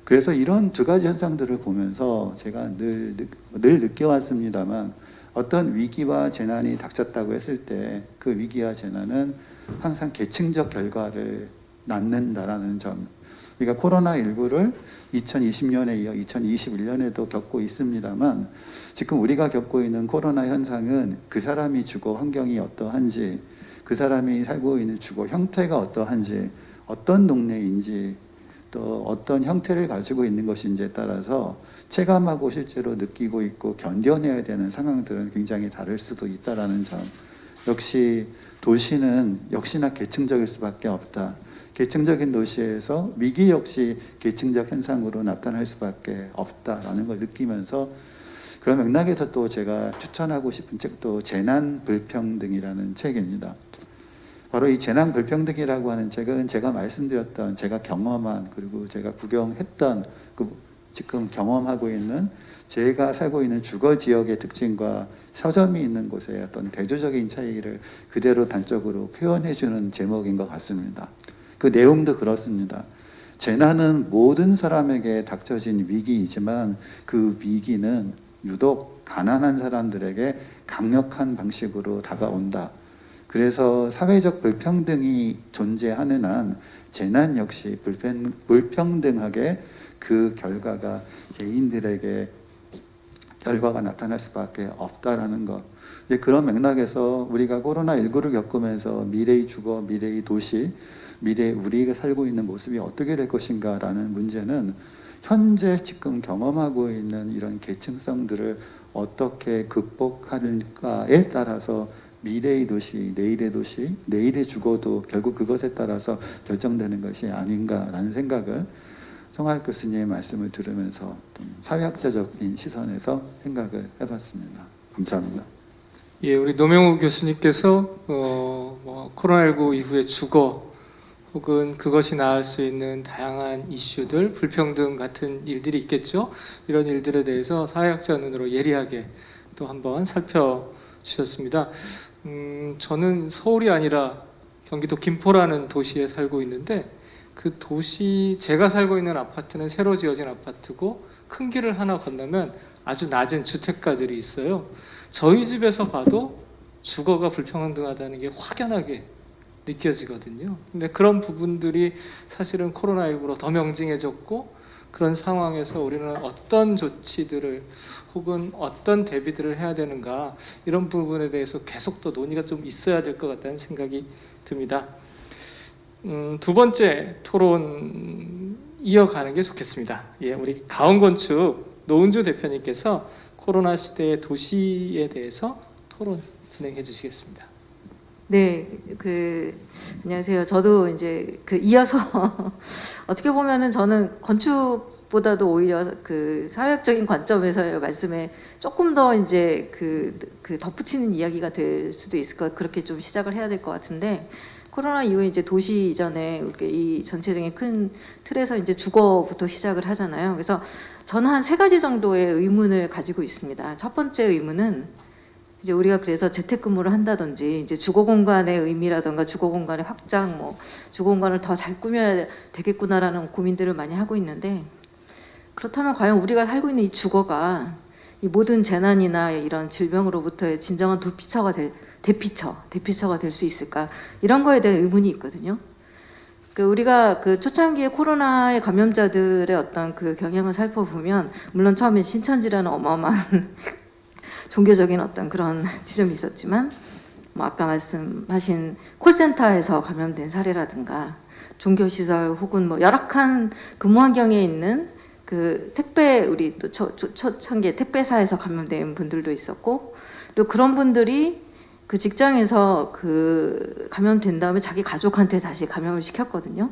그래서 이런 두 가지 현상들을 보면서 제가 늘 느껴왔습니다만, 어떤 위기와 재난이 닥쳤다고 했을 때 그 위기와 재난은 항상 계층적 결과를 낳는다라는 점. 그러니까 코로나19를 2020년에 이어 2021년에도 겪고 있습니다만, 지금 우리가 겪고 있는 코로나 현상은 그 사람이 주거 환경이 어떠한지, 그 사람이 살고 있는 주거 형태가 어떠한지, 어떤 동네인지, 또 어떤 형태를 가지고 있는 것인지에 따라서 체감하고 실제로 느끼고 있고 견뎌내야 되는 상황들은 굉장히 다를 수도 있다라는 점. 역시 도시는 역시나 계층적일 수밖에 없다. 계층적인 도시에서 위기 역시 계층적 현상으로 나타날 수밖에 없다라는 걸 느끼면서, 그런 맥락에서 또 제가 추천하고 싶은 책도 재난 불평등이라는 책입니다. 바로 이 재난 불평등이라고 하는 책은 제가 말씀드렸던, 제가 경험한, 그리고 제가 구경했던, 지금 경험하고 있는, 제가 살고 있는 주거 지역의 특징과 서점이 있는 곳의 어떤 대조적인 차이를 그대로 단적으로 표현해주는 제목인 것 같습니다. 그 내용도 그렇습니다. 재난은 모든 사람에게 닥쳐진 위기이지만 그 위기는 유독 가난한 사람들에게 강력한 방식으로 다가온다. 그래서 사회적 불평등이 존재하는 한 재난 역시 불평등하게 그 결과가 개인들에게 결과가 나타날 수밖에 없다라는 것. 이제 그런 맥락에서 우리가 코로나19를 겪으면서 미래의 주거, 미래의 도시, 미래에 우리가 살고 있는 모습이 어떻게 될 것인가라는 문제는 현재 지금 경험하고 있는 이런 계층성들을 어떻게 극복하는가에 따라서 미래의 도시, 내일의 주거도 결국 그것에 따라서 결정되는 것이 아닌가라는 생각을 송하혁 교수님의 말씀을 들으면서 좀 사회학자적인 시선에서 생각을 해봤습니다. 감사합니다. 예, 우리 노명우 교수님께서 코로나19 이후의 주거 혹은 그것이 나을 수 있는 다양한 이슈들, 불평등 같은 일들이 있겠죠. 이런 일들에 대해서 사회학자 눈으로 예리하게 또 한번 살펴주셨습니다. 저는 서울이 아니라 경기도 김포라는 도시에 살고 있는데, 그 도시, 제가 살고 있는 아파트는 새로 지어진 아파트고 큰 길을 하나 건너면 아주 낮은 주택가들이 있어요. 저희 집에서 봐도 주거가 불평등하다는 게 확연하게 느껴지거든요. 근데 그런 부분들이 사실은 코로나19로 더 명징해졌고, 그런 상황에서 우리는 어떤 조치들을 혹은 어떤 대비들을 해야 되는가, 이런 부분에 대해서 계속 또 논의가 좀 있어야 될 것 같다는 생각이 듭니다. 두 번째 토론 이어가는 게 좋겠습니다. 예, 우리 가온건축 노은주 대표님께서 코로나 시대의 도시에 대해서 토론 진행해 주시겠습니다. 네, 안녕하세요. 저도 이제 이어서 어떻게 보면은 저는 건축보다도 오히려 사회학적인 관점에서의 말씀에 조금 더 이제 덧붙이는 이야기가 될 수도 있을 것, 그렇게 좀 시작을 해야 될 것 같은데, 코로나 이후에 이제 도시 이전에 이렇게 이 전체적인 큰 틀에서 이제 주거부터 시작을 하잖아요. 그래서 저는 한 3가지 정도의 의문을 가지고 있습니다. 첫 번째 의문은 이제 우리가 그래서 재택근무를 한다든지 이제 주거 공간의 의미라든가 주거 공간의 확장, 주거 공간을 더 잘 꾸며야 되겠구나라는 고민들을 많이 하고 있는데, 그렇다면 과연 우리가 살고 있는 이 주거가 이 모든 재난이나 이런 질병으로부터의 진정한 대피처가 될 수 있을까? 이런 거에 대한 의문이 있거든요. 우리가 초창기에 코로나의 감염자들의 어떤 경향을 살펴보면, 물론 처음에 신천지라는 어마어마한 종교적인 어떤 그런 지점이 있었지만, 아까 말씀하신 콜센터에서 감염된 사례라든가, 종교시설 혹은 열악한 근무 환경에 있는 택배, 우리 또 초창기에 택배사에서 감염된 분들도 있었고, 또 그런 분들이 직장에서 감염된 다음에 자기 가족한테 다시 감염을 시켰거든요.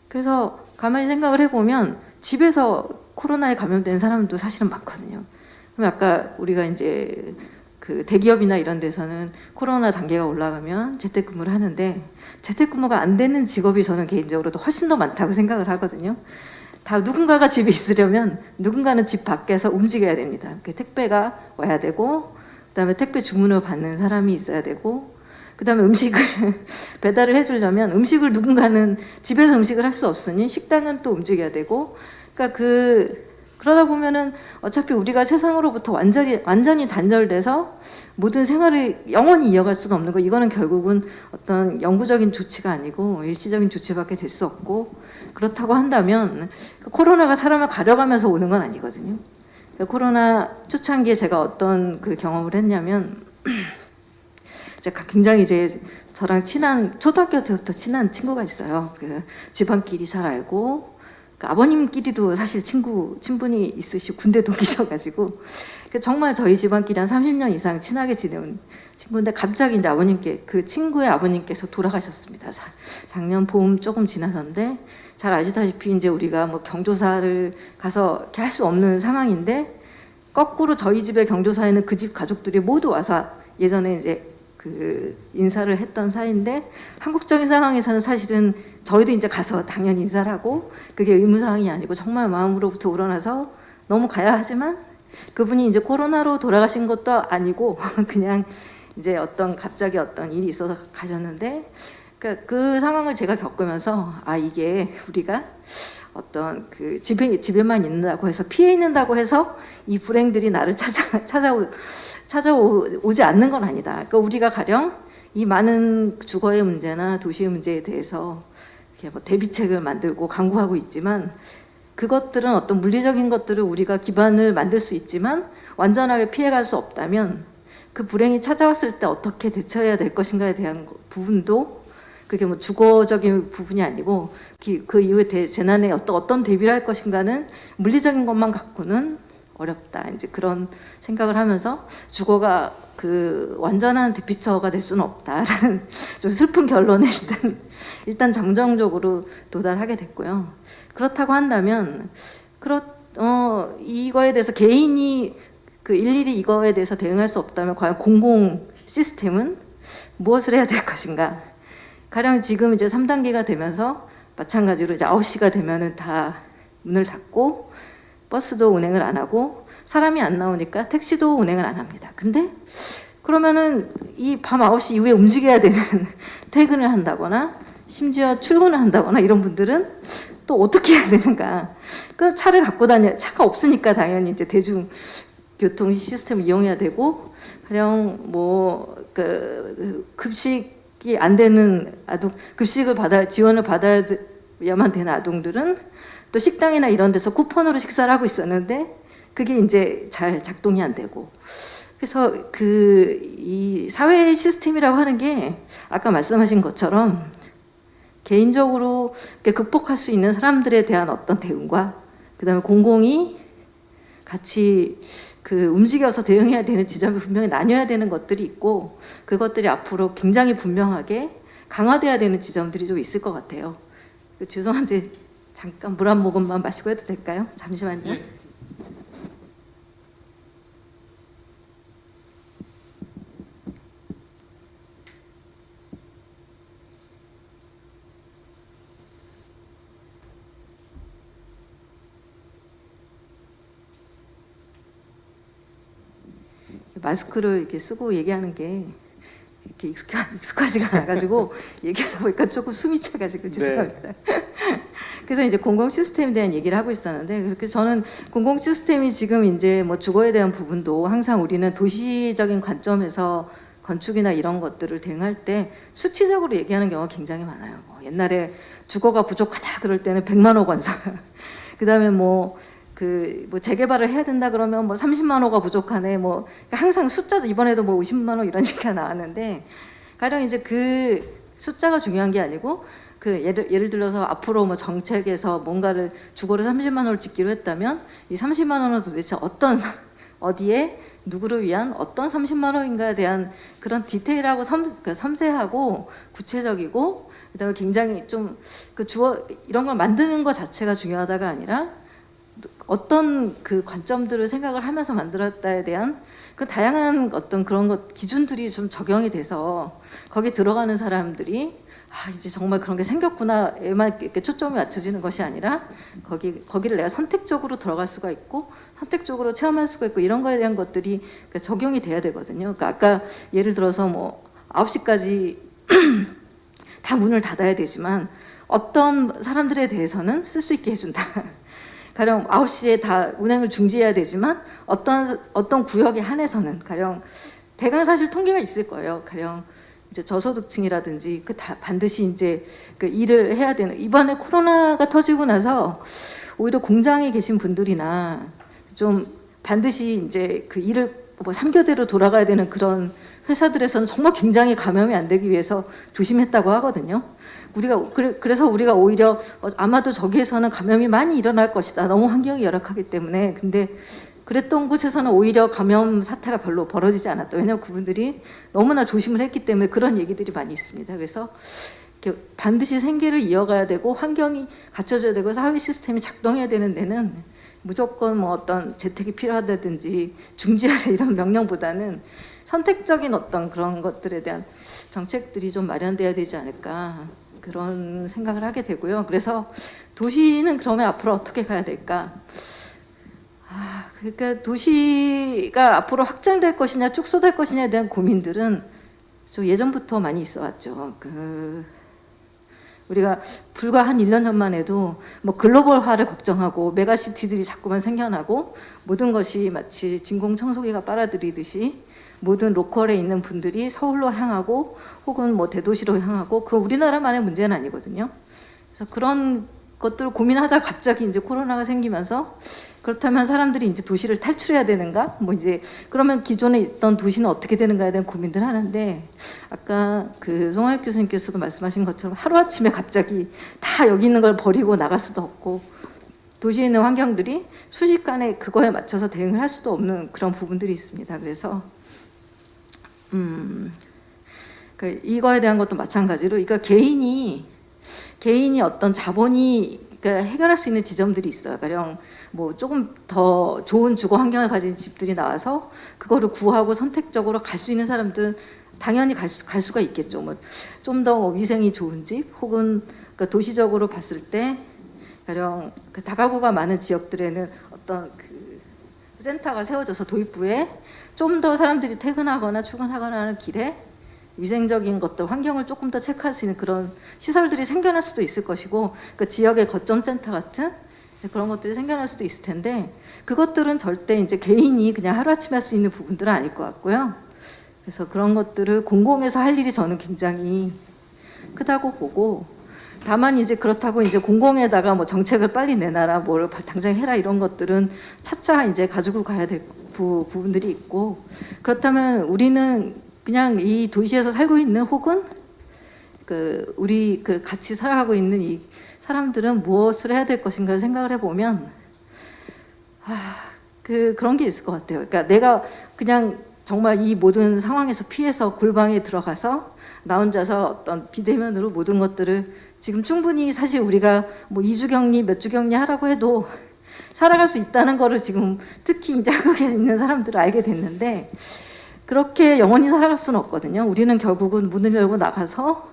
그래서 가만히 생각을 해보면 집에서 코로나에 감염된 사람도 사실은 많거든요. 그럼 아까 우리가 이제 그 대기업이나 이런 데서는 코로나 단계가 올라가면 재택근무를 하는데 재택근무가 안 되는 직업이 저는 개인적으로 더 훨씬 더 많다고 생각을 하거든요. 다 누군가가 집에 있으려면 누군가는 집 밖에서 움직여야 됩니다. 택배가 와야 되고, 그다음에 택배 주문을 받는 사람이 있어야 되고, 그다음에 음식을 배달을 해주려면 음식을 누군가는 집에서 음식을 할 수 없으니 식당은 또 움직여야 되고, 그러니까 그러다 보면은 어차피 우리가 세상으로부터 완전히 단절돼서 모든 생활을 영원히 이어갈 수가 없는 거. 이거는 결국은 어떤 영구적인 조치가 아니고 일시적인 조치밖에 될 수 없고, 그렇다고 한다면 코로나가 사람을 가려가면서 오는 건 아니거든요. 코로나 초창기에 제가 어떤 그 경험을 했냐면 제가 굉장히 이제 저랑 친한 초등학교 때부터 친한 친구가 있어요. 그 집안끼리 잘 알고, 그 아버님끼리도 사실 친분이 있으시고 군대 동기셔가지고 정말 저희 집안끼리 한 30년 이상 친하게 지내온 친구인데 갑자기 이제 아버님께, 그 친구의 아버님께서 돌아가셨습니다. 작년 봄 조금 지나셨는데, 잘 아시다시피 이제 우리가 뭐 경조사를 가서 이렇게 할 수 없는 상황인데, 거꾸로 저희 집의 경조사에는 그 집 가족들이 모두 와서 예전에 이제 그 인사를 했던 사이인데, 한국적인 상황에서는 사실은 저희도 이제 가서 당연히 인사를 하고 그게 의무사항이 아니고 정말 마음으로부터 우러나서 너무 가야 하지만, 그분이 이제 코로나로 돌아가신 것도 아니고 그냥 이제 갑자기 어떤 일이 있어서 가셨는데, 그러니까 그 상황을 제가 겪으면서 이게 우리가 어떤 그 집에만 있는다고 해서 피해 있는다고 해서 이 불행들이 나를 찾아오지 않는 건 아니다. 그러니까 우리가 가령 이 많은 주거의 문제나 도시의 문제에 대해서 이렇게 뭐 대비책을 만들고 강구하고 있지만, 그것들은 어떤 물리적인 것들을 우리가 기반을 만들 수 있지만 완전하게 피해갈 수 없다면 그 불행이 찾아왔을 때 어떻게 대처해야 될 것인가에 대한 부분도, 그게 뭐 주거적인 부분이 아니고 그 이후에 재난에 어떤 대비를 할 것인가는 물리적인 것만 갖고는 어렵다. 이제 그런 생각을 하면서 주거가 그 완전한 대피처가 될 수는 없다라는 좀 슬픈 결론에 일단 잠정적으로 도달하게 됐고요. 그렇다고 한다면 이거에 대해서 개인이 그 일일이 이거에 대해서 대응할 수 없다면 과연 공공 시스템은 무엇을 해야 될 것인가? 가령 지금 이제 3단계가 되면서 마찬가지로 이제 9시가 되면은 다 문을 닫고 버스도 운행을 안 하고 사람이 안 나오니까 택시도 운행을 안 합니다. 근데 그러면은 이 밤 9시 이후에 움직여야 되는 퇴근을 한다거나 심지어 출근을 한다거나 이런 분들은 또 어떻게 해야 되는가? 그 차를 갖고 차가 없으니까 당연히 이제 대중교통 시스템을 이용해야 되고, 가령 급식이 안 되는 아동, 지원을 받아야만 되는 아동들은 또 식당이나 이런 데서 쿠폰으로 식사를 하고 있었는데 그게 이제 잘 작동이 안 되고, 그래서 이 사회 시스템이라고 하는 게 아까 말씀하신 것처럼 개인적으로 극복할 수 있는 사람들에 대한 어떤 대응과 그다음에 공공이 같이 움직여서 대응해야 되는 지점이 분명히 나뉘어야 되는 것들이 있고, 그것들이 앞으로 굉장히 분명하게 강화돼야 되는 지점들이 좀 있을 것 같아요. 죄송한데 잠깐 물 한 모금만 마시고 해도 될까요? 잠시만요. 예. 마스크를 이렇게 쓰고 얘기하는 게 이렇게 익숙하지가 않아가지고 얘기하다 보니까 조금 숨이 차가지고 죄송합니다. 그래서 이제 공공 시스템에 대한 얘기를 하고 있었는데, 그래서 저는 공공 시스템이 지금 이제 뭐 주거에 대한 부분도 항상 우리는 도시적인 관점에서 건축이나 이런 것들을 대응할 때 수치적으로 얘기하는 경우가 굉장히 많아요. 옛날에 주거가 부족하다 그럴 때는 100만 호 건설, 그다음에 재개발을 해야 된다 그러면 30만 호가 부족하네. 항상 숫자도 이번에도 50만 호 이런 얘기가 나왔는데, 가령 이제 그 숫자가 중요한 게 아니고 예를 들어서 앞으로 정책에서 뭔가를 주거를 30만 호를 짓기로 했다면 이 30만 호는 도대체 어디에 누구를 위한 어떤 30만 호인가에 대한 그런 디테일하고 섬세하고 구체적이고, 그다음에 굉장히 좀 이런 걸 만드는 것 자체가 중요하다가 아니라 어떤 그 관점들을 생각을 하면서 만들었다에 대한 그 다양한 어떤 그런 것 기준들이 좀 적용이 돼서 거기 들어가는 사람들이 이제 정말 그런 게 생겼구나에만 이렇게 초점이 맞춰지는 것이 아니라 거기를 내가 선택적으로 들어갈 수가 있고 선택적으로 체험할 수가 있고 이런 거에 대한 것들이 적용이 돼야 되거든요. 그러니까 아까 예를 들어서 뭐 9시까지 다 문을 닫아야 되지만 어떤 사람들에 대해서는 쓸 수 있게 해준다. 가령 9시에 다 운행을 중지해야 되지만 어떤 구역에 한해서는 가령 대강 사실 통계가 있을 거예요. 가령 이제 저소득층이라든지 반드시 이제 그 일을 해야 되는 이번에 코로나가 터지고 나서 오히려 공장에 계신 분들이나 좀 반드시 이제 그 일을 뭐 3교대로 돌아가야 되는 그런 회사들에서는 정말 굉장히 감염이 안 되기 위해서 조심했다고 하거든요. 그래서 우리가 오히려 아마도 저기에서는 감염이 많이 일어날 것이다. 너무 환경이 열악하기 때문에. 근데 그랬던 곳에서는 오히려 감염 사태가 별로 벌어지지 않았다. 왜냐하면 그분들이 너무나 조심을 했기 때문에 그런 얘기들이 많이 있습니다. 그래서 반드시 생계를 이어가야 되고 환경이 갖춰져야 되고 사회 시스템이 작동해야 되는 데는 무조건 뭐 어떤 재택이 필요하다든지 중지하라 이런 명령보다는 선택적인 어떤 그런 것들에 대한 정책들이 좀 마련돼야 되지 않을까 그런 생각을 하게 되고요. 그래서 도시는 그러면 앞으로 어떻게 가야 될까? 그러니까 도시가 앞으로 확장될 것이냐 축소될 것이냐에 대한 고민들은 좀 예전부터 많이 있어 왔죠. 우리가 불과 한 1년 전만 해도 뭐 글로벌화를 걱정하고 메가시티들이 자꾸만 생겨나고 모든 것이 마치 진공청소기가 빨아들이듯이 모든 로컬에 있는 분들이 서울로 향하고 혹은 뭐 대도시로 향하고 그 우리나라만의 문제는 아니거든요. 그래서 그런 것들을 고민하다 갑자기 이제 코로나가 생기면서 그렇다면 사람들이 이제 도시를 탈출해야 되는가? 뭐 이제 그러면 기존에 있던 도시는 어떻게 되는가에 대한 고민들 하는데 아까 그 송하엽 교수님께서도 말씀하신 것처럼 하루아침에 갑자기 다 여기 있는 걸 버리고 나갈 수도 없고 도시에 있는 환경들이 순식간에 그거에 맞춰서 대응을 할 수도 없는 그런 부분들이 있습니다. 그래서 이거에 대한 것도 마찬가지로 그러니까 개인이 어떤 자본이 그러니까 해결할 수 있는 지점들이 있어요. 가령 뭐 조금 더 좋은 주거 환경을 가진 집들이 나와서 그거를 구하고 선택적으로 갈 수 있는 사람들은 당연히 갈 수가 있겠죠. 뭐 좀 더 위생이 좋은 집 혹은 그러니까 도시적으로 봤을 때 가령 그 다가구가 많은 지역들에는 어떤 그 센터가 세워져서 도입부에 좀 더 사람들이 퇴근하거나 출근하거나 하는 길에 위생적인 것들, 환경을 조금 더 체크할 수 있는 그런 시설들이 생겨날 수도 있을 것이고 그 지역의 거점 센터 같은 그런 것들이 생겨날 수도 있을 텐데 그것들은 절대 이제 개인이 그냥 하루아침에 할 수 있는 부분들은 아닐 것 같고요. 그래서 그런 것들을 공공에서 할 일이 저는 굉장히 크다고 보고 다만 이제 그렇다고 이제 공공에다가 뭐 정책을 빨리 내놔라, 뭘 당장 해라 이런 것들은 차차 이제 가지고 가야 될 부분들이 있고 그렇다면 우리는 그냥 이 도시에서 살고 있는 혹은 우리 같이 살아가고 있는 이 사람들은 무엇을 해야 될 것인가 생각을 해보면 그런 게 있을 것 같아요. 그러니까 내가 그냥 정말 이 모든 상황에서 피해서 골방에 들어가서 나 혼자서 어떤 비대면으로 모든 것들을 지금 충분히 사실 우리가 뭐 2주 격리 몇 주 격리 하라고 해도 살아갈 수 있다는 거를 지금 특히 이제 한국에 있는 사람들은 알게 됐는데 그렇게 영원히 살아갈 수는 없거든요. 우리는 결국은 문을 열고 나가서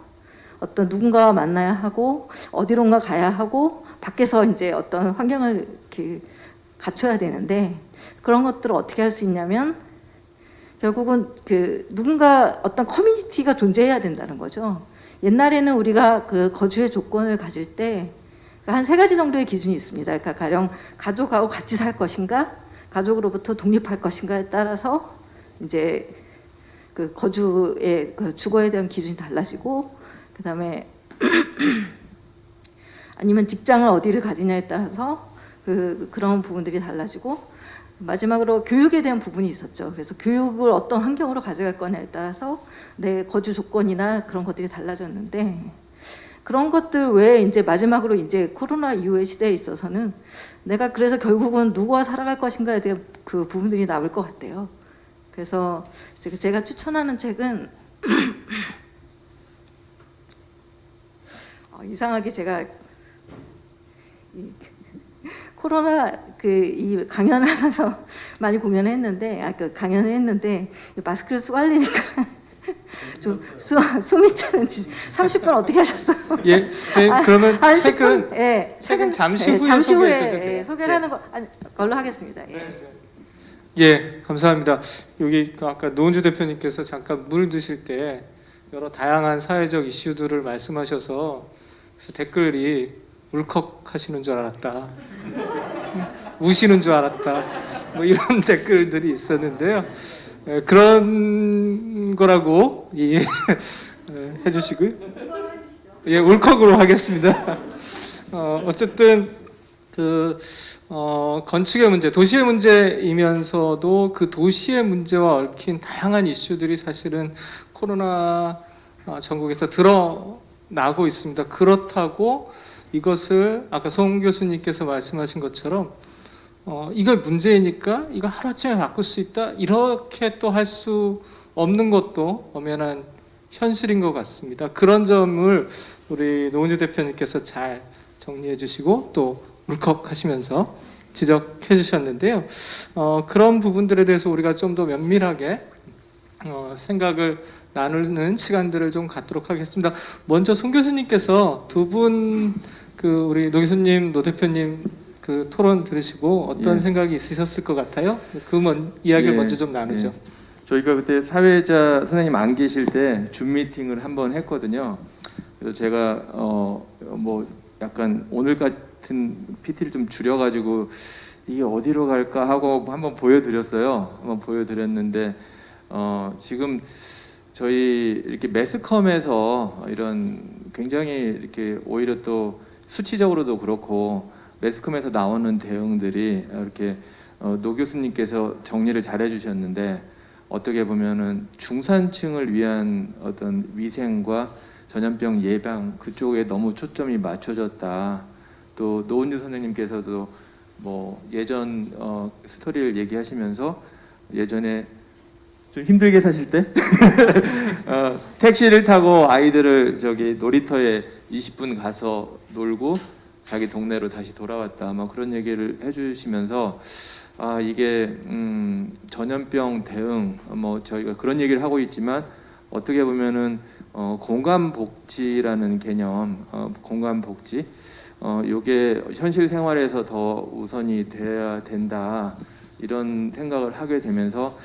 어떤 누군가와 만나야 하고 어디론가 가야 하고 밖에서 이제 어떤 환경을 이렇게 갖춰야 되는데 그런 것들을 어떻게 할 수 있냐면 결국은 누군가 어떤 커뮤니티가 존재해야 된다는 거죠. 옛날에는 우리가 거주의 조건을 가질 때 한 3가지 정도의 기준이 있습니다. 그러니까 가령 가족하고 같이 살 것인가, 가족으로부터 독립할 것인가에 따라서 이제 거주의 주거에 대한 기준이 달라지고 그다음에 아니면 직장을 어디를 가지냐에 따라서 그런 부분들이 달라지고 마지막으로 교육에 대한 부분이 있었죠. 그래서 교육을 어떤 환경으로 가져갈 거냐에 따라서 내 거주 조건이나 그런 것들이 달라졌는데 그런 것들 외에 이제 마지막으로 이제 코로나 이후의 시대에 있어서는 내가 그래서 결국은 누구와 살아갈 것인가에 대한 그 부분들이 남을 것 같아요. 그래서 제가 추천하는 책은 이상하게 제가 코로나 이 강연을 하면서 많이 공연을 했는데, 그 강연을 했는데 이 마스크를 쓰고 하려니까 좀 숨이 차는지 30분 어떻게 하셨어요? 예, 그러면 한 책은 10분? 예, 책은 잠시 후에 잠시 후에 소개해 주셔도 돼요. 소개를 하는 걸로 하겠습니다. 예. 네. 예, 감사합니다. 여기 아까 노은주 대표님께서 잠깐 물 드실 때 여러 다양한 사회적 이슈들을 말씀하셔서 그래서 댓글이 울컥하시는 줄 알았다, 우시는 줄 알았다, 뭐 이런 댓글들이 있었는데요. 예, 그런 거라고 이해 해주시고요. 예, 울컥으로 하겠습니다. 어쨌든 건축의 문제, 도시의 문제이면서도 그 도시의 문제와 얽힌 다양한 이슈들이 사실은 코로나 전국에서 드러나고 있습니다. 그렇다고 이것을 아까 송 교수님께서 말씀하신 것처럼 이걸 문제이니까 이거 하루아침에 바꿀 수 있다, 이렇게 또 할 수 없는 것도 엄연한 현실인 것 같습니다. 그런 점을 우리 노은주 대표님께서 잘 정리해 주시고 또 울컥하시면서 지적해 주셨는데요. 그런 부분들에 대해서 우리가 좀 더 면밀하게 생각을 나누는 시간들을 좀 갖도록 하겠습니다. 먼저 송 교수님께서 두 분 우리 노 교수님, 노 대표님 그 토론 들으시고 어떤 예. 생각이 있으셨을 것 같아요? 이야기를 예, 먼저 좀 나누죠. 예. 저희가 그때 사회자 선생님 안 계실 때 줌 미팅을 한번 했거든요. 그래서 제가 뭐 약간 오늘 같은 PT를 좀 줄여가지고 이게 어디로 갈까 하고 한번 보여드렸어요. 한번 보여드렸는데 지금 저희 이렇게 매스컴에서 이런 굉장히 이렇게 오히려 또 수치적으로도 그렇고 매스컴에서 나오는 대응들이 이렇게 노 교수님께서 정리를 잘 해주셨는데 어떻게 보면은 중산층을 위한 어떤 위생과 전염병 예방 그쪽에 너무 초점이 맞춰졌다. 또 노은주 선생님께서도 뭐 예전 스토리를 얘기하시면서 예전에 좀 힘들게 사실 때 택시를 타고 아이들을 저기 놀이터에 20분 가서 놀고 자기 동네로 다시 돌아왔다, 뭐 그런 얘기를 해주시면서 이게 전염병 대응 뭐 저희가 그런 얘기를 하고 있지만 어떻게 보면은 공감복지라는 개념, 공감복지 요게 현실 생활에서 더 우선이 돼야 된다, 이런 생각을 하게 되면서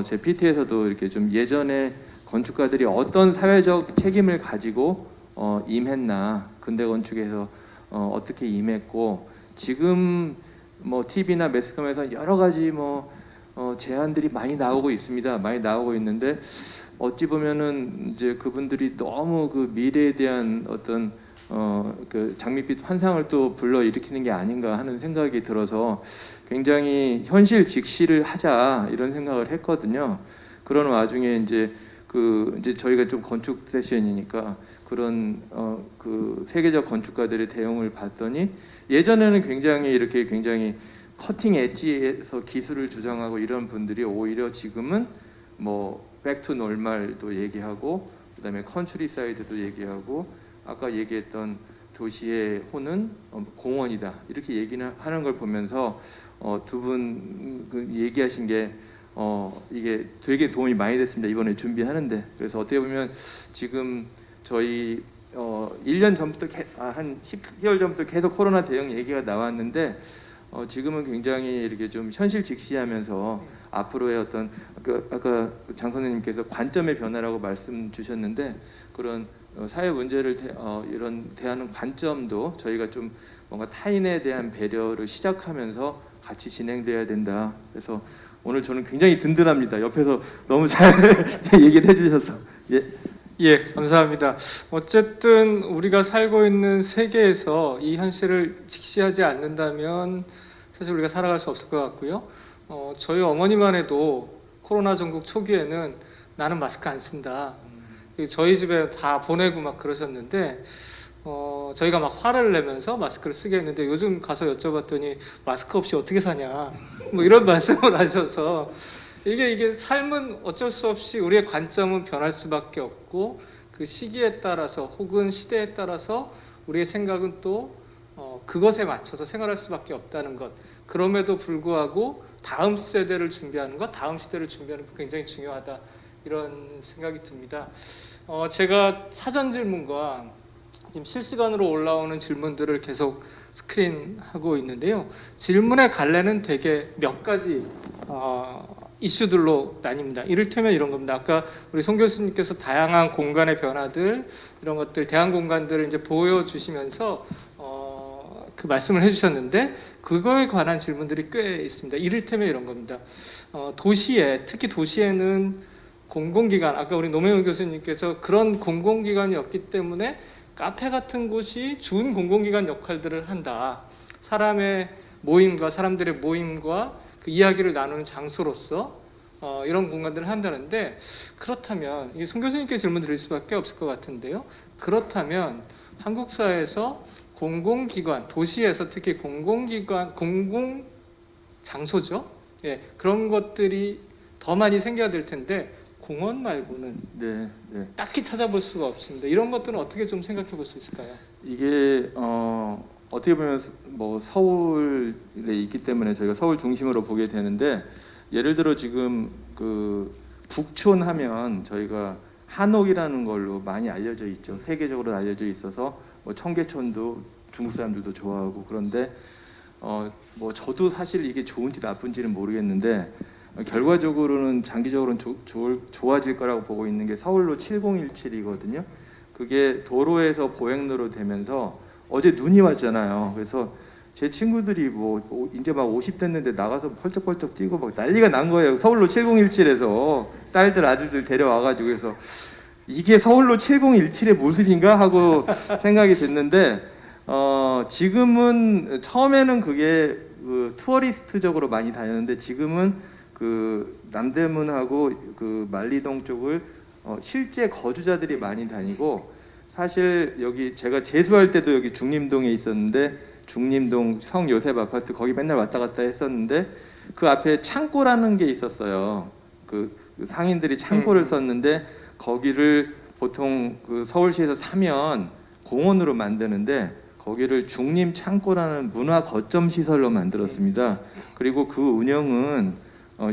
제 PT에서도 이렇게 좀 예전에 건축가들이 어떤 사회적 책임을 가지고 임했나, 근대 건축에서 어떻게 임했고 지금 뭐 TV나 매스컴에서 여러 가지 뭐 제안들이 많이 나오고 있습니다. 많이 나오고 있는데 어찌 보면은 이제 그분들이 너무 그 미래에 대한 어떤 그 장밋빛 환상을 또 불러 일으키는 게 아닌가 하는 생각이 들어서 굉장히 현실 직시를 하자 이런 생각을 했거든요. 그런 와중에 이제 저희가 좀 건축 세션이니까 그런 그 세계적 건축가들의 대응을 봤더니 예전에는 굉장히 커팅 엣지에서 기술을 주장하고 이런 분들이 오히려 지금은 뭐 백투 놀말도 얘기하고 그다음에 컨트리사이드도 얘기하고 아까 얘기했던 도시의 혼은 공원이다, 이렇게 얘기는 하는 걸 보면서 두 분 얘기하신 게 이게 되게 도움이 많이 됐습니다. 이번에 준비하는데. 그래서 어떻게 보면 지금 저희 1년 전부터 한 10개월 전부터 계속 코로나 대응 얘기가 나왔는데 지금은 굉장히 이렇게 좀 현실 직시하면서 앞으로의 어떤 아까 장 선생님께서 관점의 변화라고 말씀 주셨는데 그런 사회 문제를 이런 대하는 관점도 저희가 좀 뭔가 타인에 대한 배려를 시작하면서 같이 진행돼야 된다. 그래서 오늘 저는 굉장히 든든합니다. 옆에서 너무 잘 얘기를 해주셔서. 예, 감사합니다. 어쨌든 우리가 살고 있는 세계에서 이 현실을 직시하지 않는다면 사실 우리가 살아갈 수 없을 것 같고요. 저희 어머니만 해도 코로나 전국 초기에는 나는 마스크 안 쓴다. 저희 집에 다 보내고 막 그러셨는데 저희가 막 화를 내면서 마스크를 쓰게 했는데 요즘 가서 여쭤봤더니 마스크 없이 어떻게 사냐 뭐 이런 말씀을 하셔서 이게 삶은 어쩔 수 없이 우리의 관점은 변할 수밖에 없고 그 시기에 따라서 혹은 시대에 따라서 우리의 생각은 또 그것에 맞춰서 생활할 수밖에 없다는 것. 그럼에도 불구하고 다음 세대를 준비하는 것, 다음 시대를 준비하는 것 굉장히 중요하다. 이런 생각이 듭니다. 제가 사전 질문과 지금 실시간으로 올라오는 질문들을 계속 스크린하고 있는데요. 질문의 갈래는 되게 몇 가지 이슈들로 나뉩니다. 이를테면 이런 겁니다. 아까 우리 송 교수님께서 다양한 공간의 변화들, 이런 것들, 대한 공간들을 이제 보여주시면서 그 말씀을 해주셨는데, 그거에 관한 질문들이 꽤 있습니다. 이를테면 이런 겁니다. 도시에, 특히 도시에는 공공기관, 아까 우리 노명훈 교수님께서 그런 공공기관이 없기 때문에 카페 같은 곳이 준 공공기관 역할들을 한다. 사람의 모임과 사람들의 모임과 그 이야기를 나누는 장소로서 이런 공간들을 한다는데, 그렇다면 이게 송 교수님께 질문 드릴 수밖에 없을 것 같은데요. 그렇다면 한국 사회에서 공공기관, 도시에서 특히 공공기관, 공공 장소죠. 예, 그런 것들이 더 많이 생겨야 될 텐데 공원 말고는 네, 네. 딱히 찾아볼 수가 없습니다. 이런 것들은 어떻게 좀 생각해 볼 수 있을까요? 이게 어떻게 보면 뭐 서울에 있기 때문에 저희가 서울 중심으로 보게 되는데, 예를 들어 지금 그 북촌 하면 저희가 한옥이라는 걸로 많이 알려져 있죠. 세계적으로 알려져 있어서 뭐 청계천도 중국 사람들도 좋아하고, 그런데 뭐 저도 사실 이게 좋은지 나쁜지는 모르겠는데 결과적으로는 장기적으로는 좋아질 거라고 보고 있는 게 서울로 7017이거든요. 그게 도로에서 보행로로 되면서 어제 눈이 왔잖아요. 그래서 제 친구들이 뭐 이제 막 50 됐는데 나가서 펄쩍펄쩍 뛰고 막 난리가 난 거예요. 서울로 7017에서 딸들 아들들 데려와가지고. 그래서 이게 서울로 7017의 모습인가 하고 생각이 됐는데, 지금은 처음에는 그게 그 투어리스트적으로 많이 다녔는데, 지금은 그 남대문하고 그 만리동 쪽을 실제 거주자들이 많이 다니고, 사실 여기 제가 재수할 때도 여기 중림동에 있었는데, 중림동 성요셉 아파트 거기 맨날 왔다 갔다 했었는데, 그 앞에 창고라는 게 있었어요. 그 상인들이 창고를 썼는데, 거기를 보통 그 서울시에서 사면 공원으로 만드는데 거기를 중림 창고라는 문화 거점 시설로 만들었습니다. 그리고 그 운영은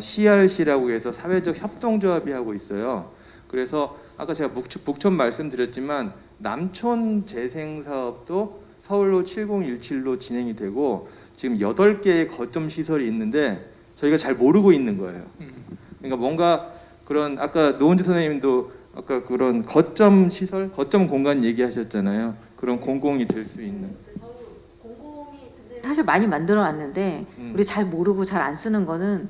CRC라고 해서 사회적 협동조합이 하고 있어요. 그래서 아까 제가 북촌 말씀드렸지만 남촌 재생 사업도 서울로 7017로 진행이 되고, 지금 8개의 거점 시설이 있는데 저희가 잘 모르고 있는 거예요. 그러니까 뭔가 그런, 아까 노은주 선생님도 아까 그런 거점 시설, 거점 공간 얘기하셨잖아요. 그런 공공이 될 수 있는. 사실 많이 만들어놨는데 우리 잘 모르고 잘 안 쓰는 거는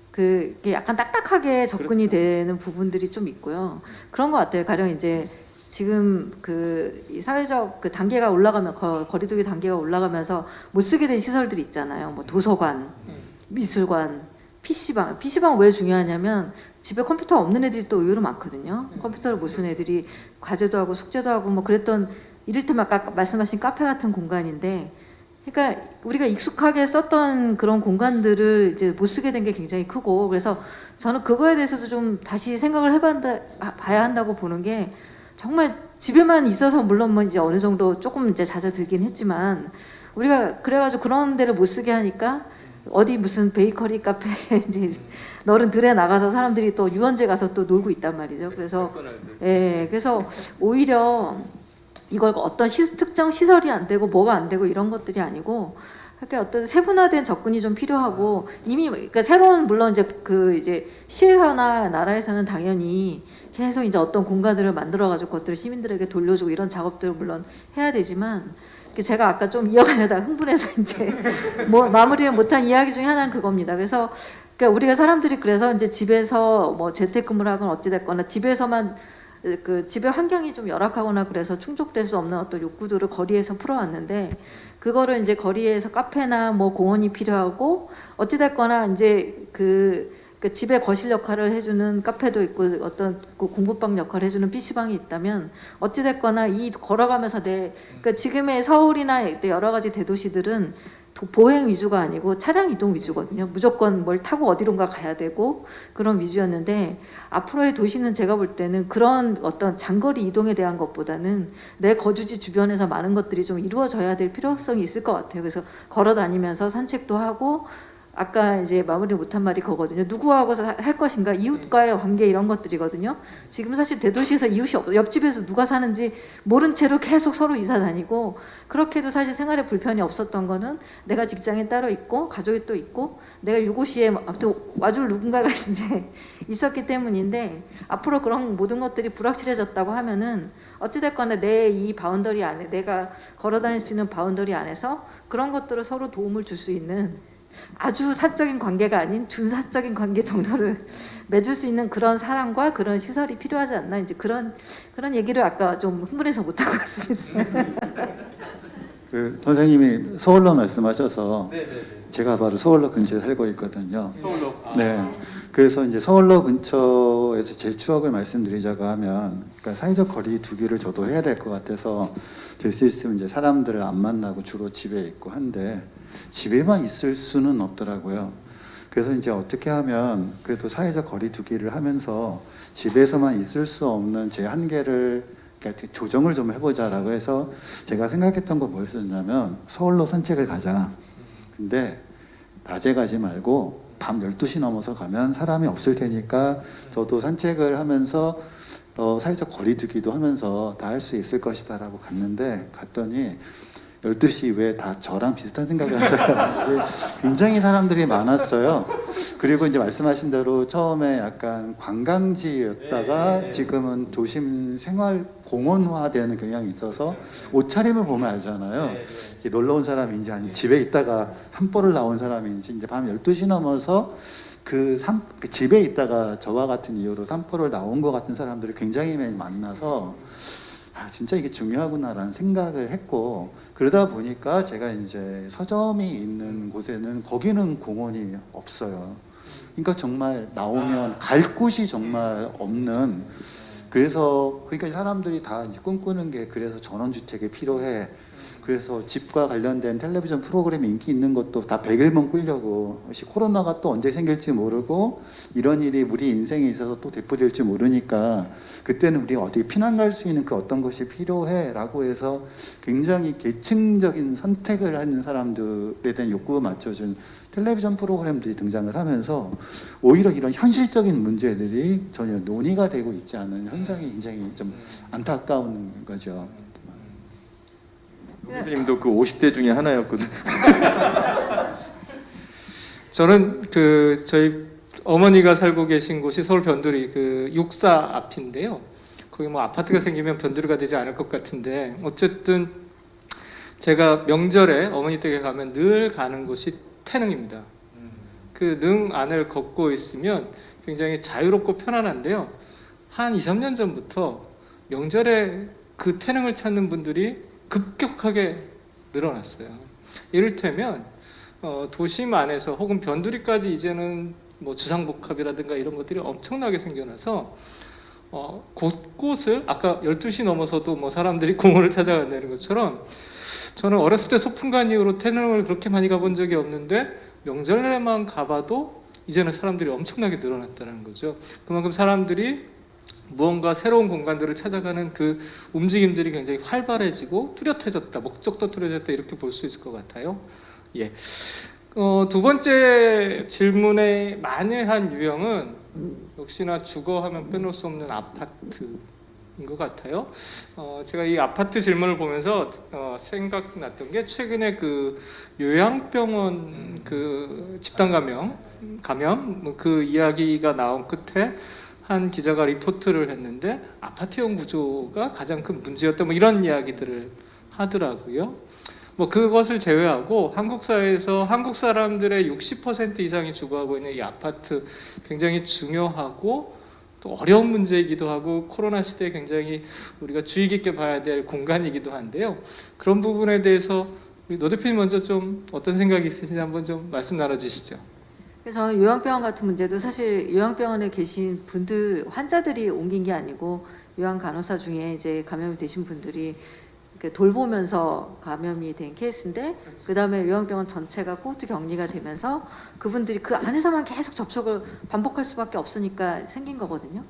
그게 약간 딱딱하게 접근이 그렇죠. 되는 부분들이 좀 있고요. 그런 것 같아요. 가령 이제 지금 이 사회적 그 단계가 올라가면 거리두기 단계가 올라가면서 못 쓰게 된 시설들이 있잖아요. 뭐 도서관, 미술관, PC방 왜 중요하냐면 집에 컴퓨터 없는 애들이 또 의외로 많거든요. 컴퓨터를 못 쓰는 애들이 과제도 하고 숙제도 하고 뭐 그랬던, 이를테면 아까 말씀하신 카페 같은 공간인데, 그러니까 우리가 익숙하게 썼던 그런 공간들을 이제 못 쓰게 된 게 굉장히 크고, 그래서 저는 그거에 대해서도 좀 다시 생각을 봐야 한다고 보는 게, 정말 집에만 있어서 물론 뭐 이제 어느 정도 조금 이제 잦아들긴 했지만, 우리가 그래가지고 그런 데를 못 쓰게 하니까 어디 무슨 베이커리 카페 이제 너른 들에 나가서 사람들이 또 유원재 가서 또 놀고 있단 말이죠. 그래서 그래서 오히려 이걸 어떤 특정 시설이 안 되고 뭐가 안 되고 이런 것들이 아니고, 그러니까 어떤 세분화된 접근이 좀 필요하고, 이미 그러니까 새로운, 물론 이제 시에서나 나라에서는 당연히 계속 이제 어떤 공간들을 만들어 가지고 그것들을 시민들에게 돌려주고 이런 작업들을 물론 해야 되지만, 제가 아까 좀 이어가려다가 흥분해서 이제 뭐 마무리를 못한 이야기 중에 하나는 그겁니다. 그래서 그러니까 우리가 사람들이 그래서 이제 집에서 뭐 재택근무를 하건 어찌 됐거나 집에서만 그 집의 환경이 좀 열악하거나 그래서 충족될 수 없는 어떤 욕구들을 거리에서 풀어왔는데, 그거를 이제 거리에서 카페나 뭐 공원이 필요하고 어찌 됐거나 이제 그 집의 거실 역할을 해주는 카페도 있고 어떤 그 공부방 역할을 해주는 PC방이 있다면, 어찌 됐거나 이 걸어가면서 그러니까 지금의 서울이나 여러 가지 대도시들은 보행 위주가 아니고 차량 이동 위주거든요. 무조건 뭘 타고 어디론가 가야 되고 그런 위주였는데 앞으로의 도시는 제가 볼 때는 그런 어떤 장거리 이동에 대한 것보다는 내 거주지 주변에서 많은 것들이 좀 이루어져야 될 필요성이 있을 것 같아요. 그래서 걸어 다니면서 산책도 하고 아까 이제 마무리 못한 말이 그거거든요. 누구하고 할 것인가, 이웃과의 관계 이런 것들이거든요. 지금 사실 대도시에서 이웃이 없어. 옆집에서 누가 사는지 모른 채로 계속 서로 이사 다니고 그렇게 해도 사실 생활에 불편이 없었던 거는 내가 직장에 따로 있고 가족이 또 있고 내가 이곳이에 아무튼 와줄 누군가가 이제 있었기 때문인데 앞으로 그런 모든 것들이 불확실해졌다고 하면은 어찌됐거나 내 이 바운더리 안에 내가 걸어 다닐 수 있는 바운더리 안에서 그런 것들을 서로 도움을 줄 수 있는 아주 사적인 관계가 아닌 준사적인 관계 정도를 맺을 수 있는 그런 사람과 그런 시설이 필요하지 않나 이제 그런 얘기를 아까 좀 흥분해서 못하고 왔습니다. 그 선생님이 서울로 말씀하셔서 제가 바로 서울로 근처에 살고 있거든요. 서울로. 네. 그래서 이제 서울로 근처에서 제 추억을 말씀드리자고 하면, 그러니까 사회적 거리 두기를 저도 해야 될 것 같아서 될 수 있으면 이제 사람들을 안 만나고 주로 집에 있고 한데 집에만 있을 수는 없더라고요. 그래서 이제 어떻게 하면 그래도 사회적 거리 두기를 하면서 집에서만 있을 수 없는 제 한계를 이렇게 조정을 좀 해보자라고 해서 제가 생각했던 거 뭐였었냐면 서울로 산책을 가자. 근데 낮에 가지 말고 밤 12시 넘어서 가면 사람이 없을 테니까 저도 산책을 하면서 사회적 거리 두기도 하면서 다 할 수 있을 것이다 라고 갔더니 12시 이후에 다 저랑 비슷한 생각을 하는 사람들이 굉장히 사람들이 많았어요. 그리고 이제 말씀하신 대로 처음에 약간 관광지였다가 지금은 도심 생활 공원화되는 경향이 있어서 옷차림을 보면 알잖아요. 이렇게 놀러 온 사람인지 아니면 집에 있다가 산보를 나온 사람인지 이제 밤 12시 넘어서 그 집에 있다가 저와 같은 이유로 산보를 나온 것 같은 사람들이 굉장히 많이 만나서 진짜 이게 중요하구나라는 생각을 했고 그러다 보니까 제가 이제 서점이 있는 곳에는 거기는 공원이 없어요. 그러니까 정말 나오면 갈 곳이 정말 없는 그래서 그러니까 사람들이 다 이제 꿈꾸는 게 그래서 전원주택이 필요해. 그래서 집과 관련된 텔레비전 프로그램이 인기 있는 것도 다 100일만 끌려고 코로나가 또 언제 생길지 모르고 이런 일이 우리 인생에 있어서 또 되풀이될지 모르니까 그때는 우리가 어떻게 피난 갈 수 있는 그 어떤 것이 필요해 라고 해서 굉장히 계층적인 선택을 하는 사람들에 대한 욕구에 맞춰준 텔레비전 프로그램들이 등장을 하면서 오히려 이런 현실적인 문제들이 전혀 논의가 되고 있지 않은 현상이 굉장히 좀 안타까운 거죠. 교수님도 그 50대 중에 하나였거든요. 저는 저희 어머니가 살고 계신 곳이 서울 변두리 육사 앞인데요. 거기 뭐 아파트가 생기면 변두리가 되지 않을 것 같은데 어쨌든 제가 명절에 어머니 댁에 가면 늘 가는 곳이 태릉입니다. 그 능 안을 걷고 있으면 굉장히 자유롭고 편안한데요. 한 2, 3년 전부터 명절에 그 태릉을 찾는 분들이 급격하게 늘어났어요. 이를테면 도심 안에서 혹은 변두리까지 이제는 뭐 주상복합이라든가 이런 것들이 엄청나게 생겨나서 곳곳을 아까 12시 넘어서도 뭐 사람들이 공원을 찾아간다는 것처럼 저는 어렸을 때 소풍간 이후로 태릉을 그렇게 많이 가본 적이 없는데 명절에만 가봐도 이제는 사람들이 엄청나게 늘어났다는 거죠. 그만큼 사람들이 무언가 새로운 공간들을 찾아가는 그 움직임들이 굉장히 활발해지고 뚜렷해졌다, 목적도 뚜렷해졌다 이렇게 볼 수 있을 것 같아요. 예. 두 번째 질문의 만회한 유형은 역시나 주거하면 빼놓을 수 없는 아파트인 것 같아요. 제가 이 아파트 질문을 보면서 생각났던 게 최근에 그 요양병원 그 집단 감염 그 이야기가 나온 끝에 한 기자가 리포트를 했는데 아파트형 구조가 가장 큰 문제였다 뭐 이런 이야기들을 하더라고요. 뭐 그것을 제외하고 한국 사회에서 한국 사람들의 60% 이상이 주거하고 있는 이 아파트 굉장히 중요하고 또 어려운 문제이기도 하고 코로나 시대에 굉장히 우리가 주의 깊게 봐야 될 공간이기도 한데요. 그런 부분에 대해서 우리 노 대표님 먼저 좀 어떤 생각이 있으신지 한번 좀 말씀 나눠주시죠. 그래서 요양병원 같은 문제도 사실 요양병원에 계신 분들 환자들이 옮긴 게 아니고 요양 간호사 중에 이제 감염이 되신 분들이 이렇게 돌보면서 감염이 된 케이스인데 그다음에 요양병원 전체가 코호트 격리가 되면서 그분들이 그 안에서만 계속 접촉을 반복할 수밖에 없으니까 생긴 거거든요.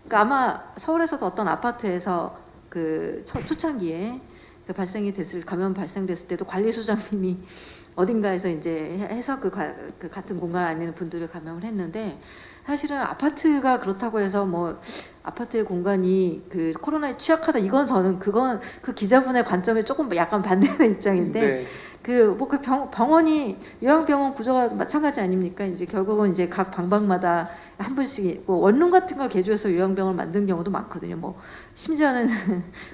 그러니까 아마 서울에서도 어떤 아파트에서 그 초창기에 그 감염 발생됐을 때도 관리소장님이 어딘가에서 이제 해서 그 같은 공간 안에 있는 분들을 감염을 했는데 사실은 아파트가 그렇다고 해서 뭐 아파트의 공간이 그 코로나에 취약하다 이건 저는 그건 그 기자분의 관점에 조금 약간 반대하는 입장인데 네. 그 병원이 요양병원 구조가 마찬가지 아닙니까? 이제 결국은 이제 각 방방마다 한 분씩 뭐 원룸 같은 걸 개조해서 요양병원을 만든 경우도 많거든요. 뭐 심지어는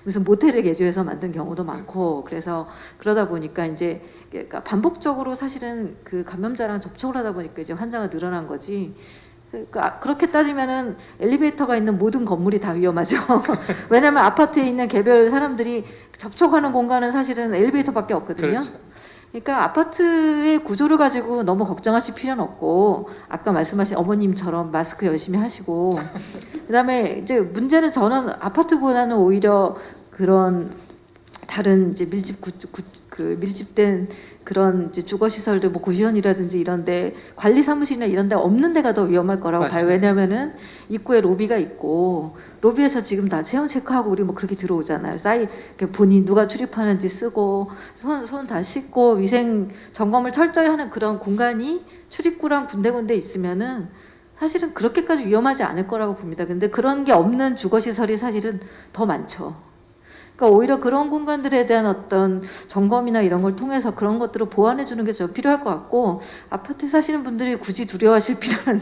무슨 모텔을 개조해서 만든 경우도 많고 그래서 그러다 보니까 이제 그러니까 반복적으로 사실은 그 감염자랑 접촉을 하다 보니까 이제 환자가 늘어난 거지. 그러니까 그렇게 따지면은 엘리베이터가 있는 모든 건물이 다 위험하죠. 왜냐하면 아파트에 있는 개별 사람들이 접촉하는 공간은 사실은 엘리베이터밖에 없거든요. 그렇죠. 그러니까 아파트의 구조를 가지고 너무 걱정하실 필요는 없고 아까 말씀하신 어머님처럼 마스크 열심히 하시고 그다음에 이제 문제는 저는 아파트보다는 오히려 그런 다른 이제 밀집된 그런 이제 주거 시설들 뭐 고시원이라든지 이런데 관리 사무실이나 이런데 없는 데가 더 위험할 거라고 봐요. 맞습니다. 왜냐면은 입구에 로비가 있고 로비에서 지금 다 체온 체크하고 우리 뭐 그렇게 들어오잖아요. 본인 누가 출입하는지 쓰고 손 다 씻고 위생 점검을 철저히 하는 그런 공간이 출입구랑 군데군데 있으면은 사실은 그렇게까지 위험하지 않을 거라고 봅니다. 근데 그런 게 없는 주거 시설이 사실은 더 많죠. 그러니까 오히려 그런 공간들에 대한 어떤 점검이나 이런 걸 통해서 그런 것들을 보완해 주는 게 좀 필요할 것 같고 아파트에 사시는 분들이 굳이 두려워하실 필요는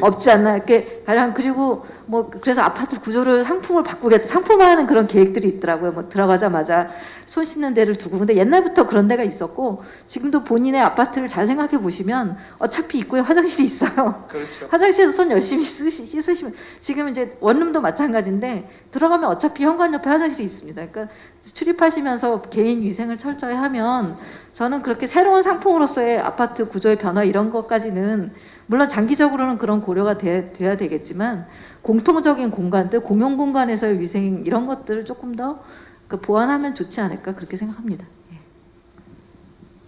없지 않나. 이렇게 가령 그리고 뭐 그래서 아파트 구조를 상품화하는 그런 계획들이 있더라고요. 뭐 들어가자마자 손 씻는 데를 두고 근데 옛날부터 그런 데가 있었고 지금도 본인의 아파트를 잘 생각해 보시면 어차피 입구에 화장실이 있어요. 그렇죠. 화장실에서 손 열심히 씻으시면 지금 이제 원룸도 마찬가지인데 들어가면 어차피 현관 옆에 화장실이 있습니다. 그러니까 출입하시면서 개인 위생을 철저히 하면 저는 그렇게 새로운 상품으로서의 아파트 구조의 변화 이런 것까지는 물론 장기적으로는 그런 고려가 돼야 되겠지만 공통적인 공간들, 공용 공간에서의 위생 이런 것들을 조금 더 보완하면 좋지 않을까 그렇게 생각합니다.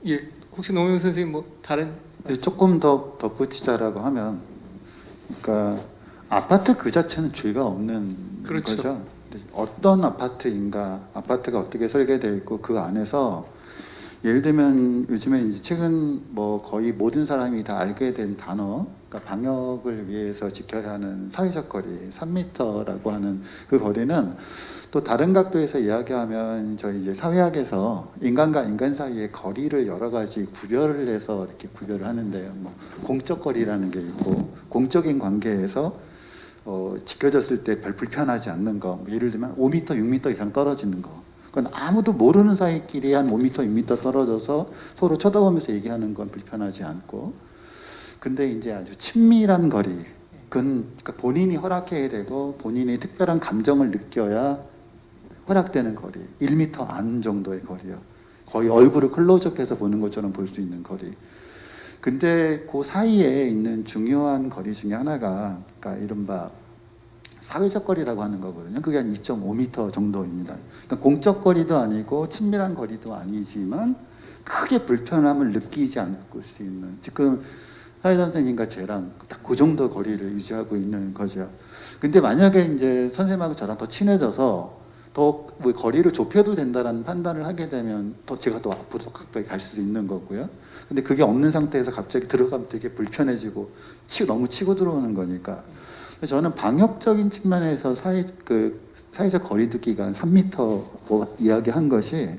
예. 혹시 노무현 선생님 뭐 다른 근데 조금 더 덧붙이자라고 하면, 그러니까 아파트 그 자체는 죄가 없는 그렇죠. 거죠. 어떤 아파트인가, 아파트가 어떻게 설계되어 있고 그 안에서 예를 들면 요즘에 이제 최근 뭐 거의 모든 사람이 다 알게 된 단어, 그러니까 방역을 위해서 지켜야 하는 사회적 거리 3m라고 하는 그 거리는 또 다른 각도에서 이야기하면 저희 이제 사회학에서 인간과 인간 사이의 거리를 여러 가지 구별을 해서 이렇게 구별을 하는데요. 뭐 공적 거리라는 게 있고 공적인 관계에서 지켜졌을 때 별 불편하지 않는 거, 뭐 예를 들면 5m, 6m 이상 떨어지는 거. 그건 아무도 모르는 사이끼리 한 5m, 6m 떨어져서 서로 쳐다보면서 얘기하는 건 불편하지 않고. 근데 이제 아주 친밀한 거리, 그건 그러니까 본인이 허락해야 되고 본인이 특별한 감정을 느껴야 허락되는 거리, 1m 안 정도의 거리요. 거의 얼굴을 클로즈업해서 보는 것처럼 볼 수 있는 거리. 근데 그 사이에 있는 중요한 거리 중에 하나가 그러니까 이른바 사회적 거리라고 하는 거거든요. 그게 한 2.5m 정도입니다. 그러니까 공적 거리도 아니고 친밀한 거리도 아니지만 크게 불편함을 느끼지 않을 수 있는, 지금 사회 선생님과 저랑 딱 그 정도 거리를 유지하고 있는 거죠. 근데 만약에 이제 선생님하고 저랑 더 친해져서 더 뭐 거리를 좁혀도 된다라는 판단을 하게 되면 더 제가 더 앞으로 더 가까이 갈 수도 있는 거고요. 근데 그게 없는 상태에서 갑자기 들어가면 되게 불편해지고 너무 치고 들어오는 거니까. 저는 방역적인 측면에서 사회적 거리두기가 3m 이야기한 것이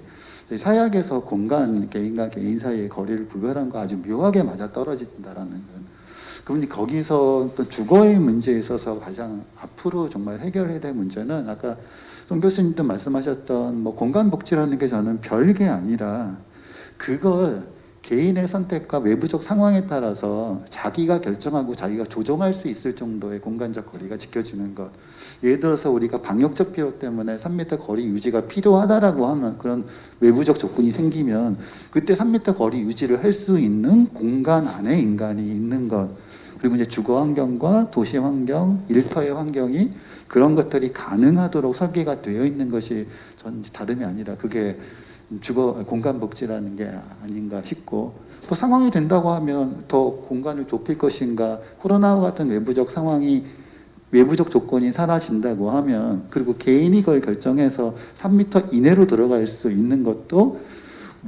사회학에서 공간, 개인과 개인 사이의 거리를 구별한 거 아주 묘하게 맞아 떨어진다라는 건. 그분이 거기서 또 주거의 문제에 있어서 가장 앞으로 정말 해결해야 될 문제는 아까 송 교수님도 말씀하셨던 뭐 공간 복지라는 게 저는 별게 아니라 그걸 개인의 선택과 외부적 상황에 따라서 자기가 결정하고 자기가 조정할 수 있을 정도의 공간적 거리가 지켜지는 것. 예를 들어서 우리가 방역적 필요 때문에 3m 거리 유지가 필요하다라고 하면 그런 외부적 조건이 생기면 그때 3m 거리 유지를 할 수 있는 공간 안에 인간이 있는 것. 그리고 이제 주거 환경과 도시 환경, 일터의 환경이 그런 것들이 가능하도록 설계가 되어 있는 것이 전 다름이 아니라 그게 주거 공간 복지라는 게 아닌가 싶고, 또 상황이 된다고 하면 더 공간을 좁힐 것인가, 코로나와 같은 외부적 조건이 사라진다고 하면, 그리고 개인이 그걸 결정해서 3m 이내로 들어갈 수 있는 것도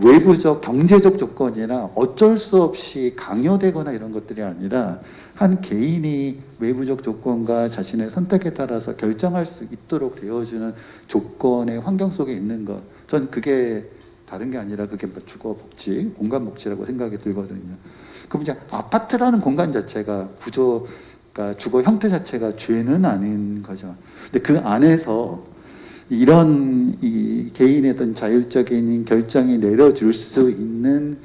외부적 경제적 조건이나 어쩔 수 없이 강요되거나 이런 것들이 아니라 한 개인이 외부적 조건과 자신의 선택에 따라서 결정할 수 있도록 되어주는 조건의 환경 속에 있는 것, 전 그게 다른 게 아니라 그게 주거 복지, 공간 복지라고 생각이 들거든요. 그럼 이제 아파트라는 공간 자체가 구조가 주거 형태 자체가 죄는 아닌 거죠. 근데 그 안에서 이런 이 개인의 어떤 자율적인 결정이 내려줄 수 있는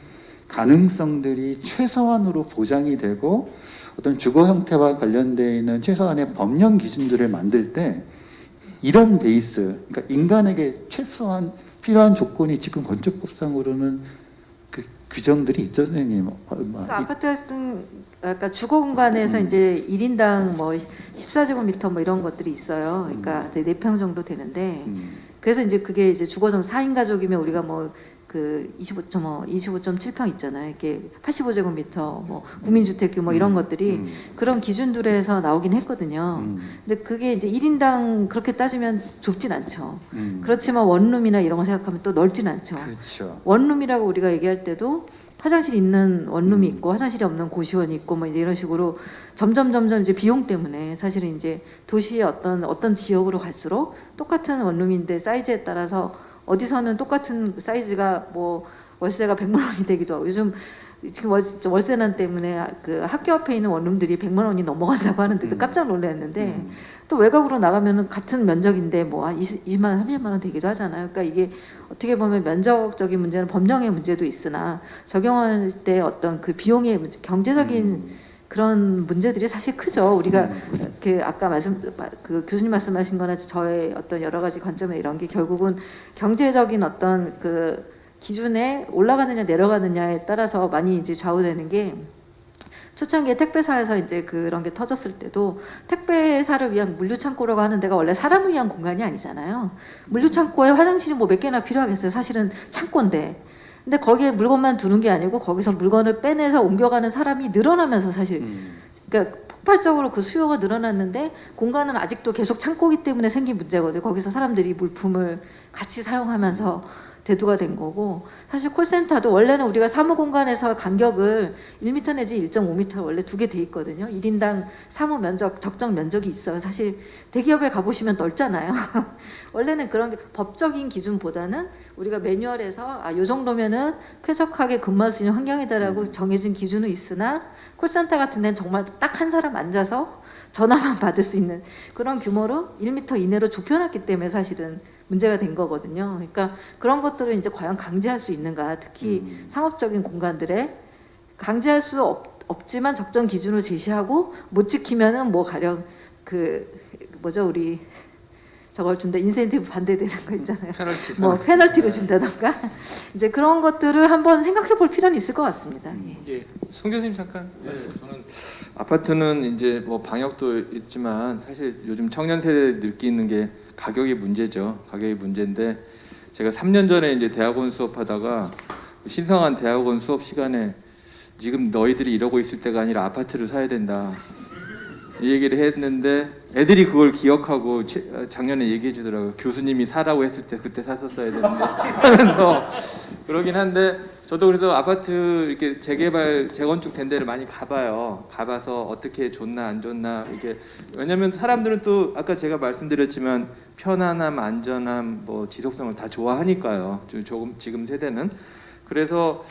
가능성들이 최소한으로 보장이 되고, 어떤 주거 형태와 관련되어 있는 최소한의 법령 기준들을 만들 때 이런 베이스, 그러니까 인간에게 최소한 필요한 조건이 지금 건축법상으로는 그 규정들이 있죠, 선생님. 그 아파트 같은 그러니까 주거 공간에서 이제 1인당 뭐 14제곱미터 뭐 이런 것들이 있어요. 그러니까 4평 정도 되는데, 그래서 이제 그게 이제 주거정 4인 가족이면 우리가 뭐 그 25.7평 있잖아요. 이렇게 85제곱미터 뭐 국민주택 규모 이런 것들이 그런 기준들에서 나오긴 했거든요. 근데 그게 이제 1인당 그렇게 따지면 좁진 않죠. 그렇지만 원룸이나 이런 거 생각하면 또 넓진 않죠. 그렇죠. 원룸이라고 우리가 얘기할 때도 화장실 있는 원룸이 있고 화장실이 없는 고시원이 있고 뭐 이제 이런 식으로 점점 이제 비용 때문에 사실은 이제 도시의 어떤 지역으로 갈수록 똑같은 원룸인데 사이즈에 따라서 어디서는 똑같은 사이즈가 뭐 월세가 100만 원이 되기도 하고, 요즘 지금 월세난 때문에 그 학교 앞에 있는 원룸들이 100만 원이 넘어간다고 하는데도 깜짝 놀랐는데, 또 외곽으로 나가면은 같은 면적인데 뭐 한 20만 원, 30만 원 되기도 하잖아요. 그러니까 이게 어떻게 보면 면적적인 문제는 법령의 문제도 있으나 적용할 때 어떤 그 비용의 문제, 경제적인 그런 문제들이 사실 크죠. 우리가 그 아까 그 교수님 말씀하신 거나 저의 어떤 여러 가지 관점에 이런 게 결국은 경제적인 어떤 그 기준에 올라가느냐 내려가느냐에 따라서 많이 이제 좌우되는 게, 초창기에 택배사에서 이제 그런 게 터졌을 때도 택배사를 위한 물류창고라고 하는 데가 원래 사람을 위한 공간이 아니잖아요. 물류창고에 화장실이 뭐 몇 개나 필요하겠어요. 사실은 창고인데. 근데 거기에 물건만 두는 게 아니고 거기서 물건을 빼내서 옮겨가는 사람이 늘어나면서 사실 그러니까 폭발적으로 그 수요가 늘어났는데, 공간은 아직도 계속 창고기 때문에 생긴 문제거든요. 거기서 사람들이 물품을 같이 사용하면서 대두가 된 거고, 사실 콜센터도 원래는 우리가 사무공간에서 간격을 1m 내지 1.5m 원래 2개 돼 있거든요. 1인당 사무 면적, 적정 면적이 있어요. 사실 대기업에 가보시면 넓잖아요. 원래는 그런 게 법적인 기준보다는 우리가 매뉴얼에서 요 정도면은 쾌적하게 근무할 수 있는 환경이다라고 정해진 기준은 있으나, 콜센터 같은 데는 정말 딱 한 사람 앉아서 전화만 받을 수 있는 그런 규모로 1m 이내로 좁혀놨기 때문에 사실은 문제가 된 거거든요. 그러니까 그런 것들을 이제 과연 강제할 수 있는가, 특히 상업적인 공간들에 강제할 수 없지만 적정 기준을 제시하고 못 지키면은 뭐 가령 그 뭐죠, 우리 저걸 준다, 인센티브 반대되는 거 있잖아요. 뭐 페널티로 준다던가 이제 그런 것들을 한번 생각해 볼 필요는 있을 것 같습니다. 예, 송 교수님 잠깐. 네, 저는 아파트는 이제 뭐 방역도 있지만 사실 요즘 청년 세대 느끼는 게 가격이 문제죠. 가격이 문제인데, 제가 3년 전에 이제 대학원 수업하다가 신성한 대학원 수업 시간에 지금 너희들이 이러고 있을 때가 아니라 아파트를 사야 된다, 이 얘기를 했는데 애들이 그걸 기억하고 작년에 얘기해 주더라고요. 교수님이 사라고 했을 때 그때 샀었어야 되는데 하면서 그러긴 한데, 저도 그래서 아파트 이렇게 재개발, 재건축 된 데를 많이 가봐요. 가봐서 어떻게 좋나 안 좋나, 이게 왜냐면 사람들은 또 아까 제가 말씀드렸지만 편안함, 안전함, 뭐 지속성을 다 좋아하니까요. 지금 세대는. 그래서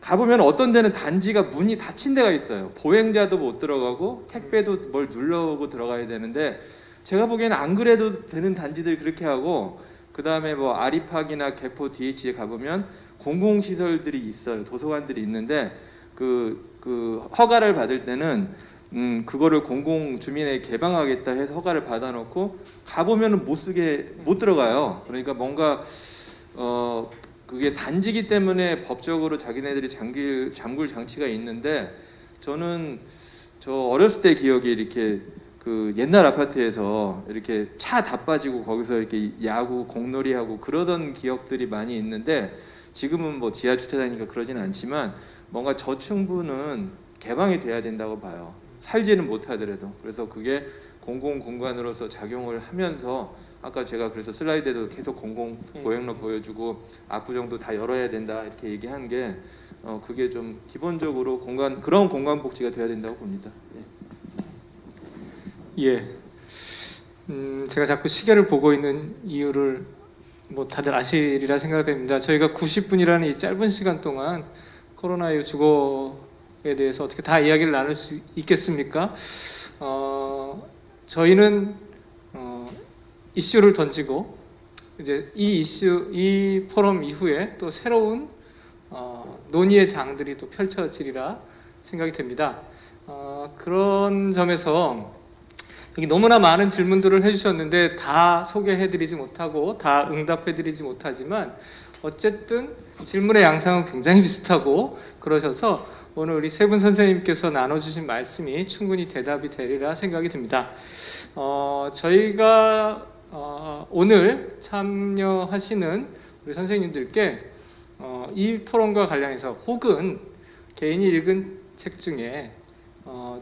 가보면 어떤 데는 단지가 문이 닫힌 데가 있어요. 보행자도 못 들어가고 택배도 뭘 눌러오고 들어가야 되는데, 제가 보기에는 안 그래도 되는 단지들이 그렇게 하고, 그 다음에 뭐 아리팍이나 개포 DH에 가보면 공공시설들이 있어요. 도서관들이 있는데 그 허가를 받을 때는 그거를 공공 주민에 개방하겠다 해서 허가를 받아놓고 가보면은 못 들어가요. 그러니까 뭔가 그게 단지기 때문에 법적으로 자기네들이 잠글 장치가 있는데, 저는 저 어렸을 때 기억이 이렇게 그 옛날 아파트에서 이렇게 차 다 빠지고 거기서 이렇게 야구 공놀이하고 그러던 기억들이 많이 있는데 지금은 뭐 지하 주차장이니까 그러진 않지만 뭔가 저층부는 개방이 돼야 된다고 봐요. 살지는 못하더라도. 그래서 그게 공공 공간으로서 작용을 하면서 아까 제가 그래서 슬라이드에도 계속 공공 보행로 보여주고 압구정도 다 열어야 된다 이렇게 얘기한 게 그게 좀 기본적으로 그런 공간 복지가 돼야 된다고 봅니다. 예. 예. 제가 자꾸 시계를 보고 있는 이유를 뭐 다들 아시리라 생각됩니다. 저희가 90분이라는 이 짧은 시간 동안 코로나 이후 주거에 대해서 어떻게 다 이야기를 나눌 수 있겠습니까? 저희는 이슈를 던지고 이제 이 포럼 이후에 또 새로운 논의의 장들이 또 펼쳐지리라 생각이 됩니다. 그런 점에서 여기 너무나 많은 질문들을 해주셨는데 다 소개해드리지 못하고 다 응답해드리지 못하지만 어쨌든 질문의 양상은 굉장히 비슷하고 그러셔서 오늘 우리 세 분 선생님께서 나눠주신 말씀이 충분히 대답이 되리라 생각이 듭니다. 저희가 오늘 참여하시는 우리 선생님들께 이 토론과 관련해서 혹은 개인이 읽은 책 중에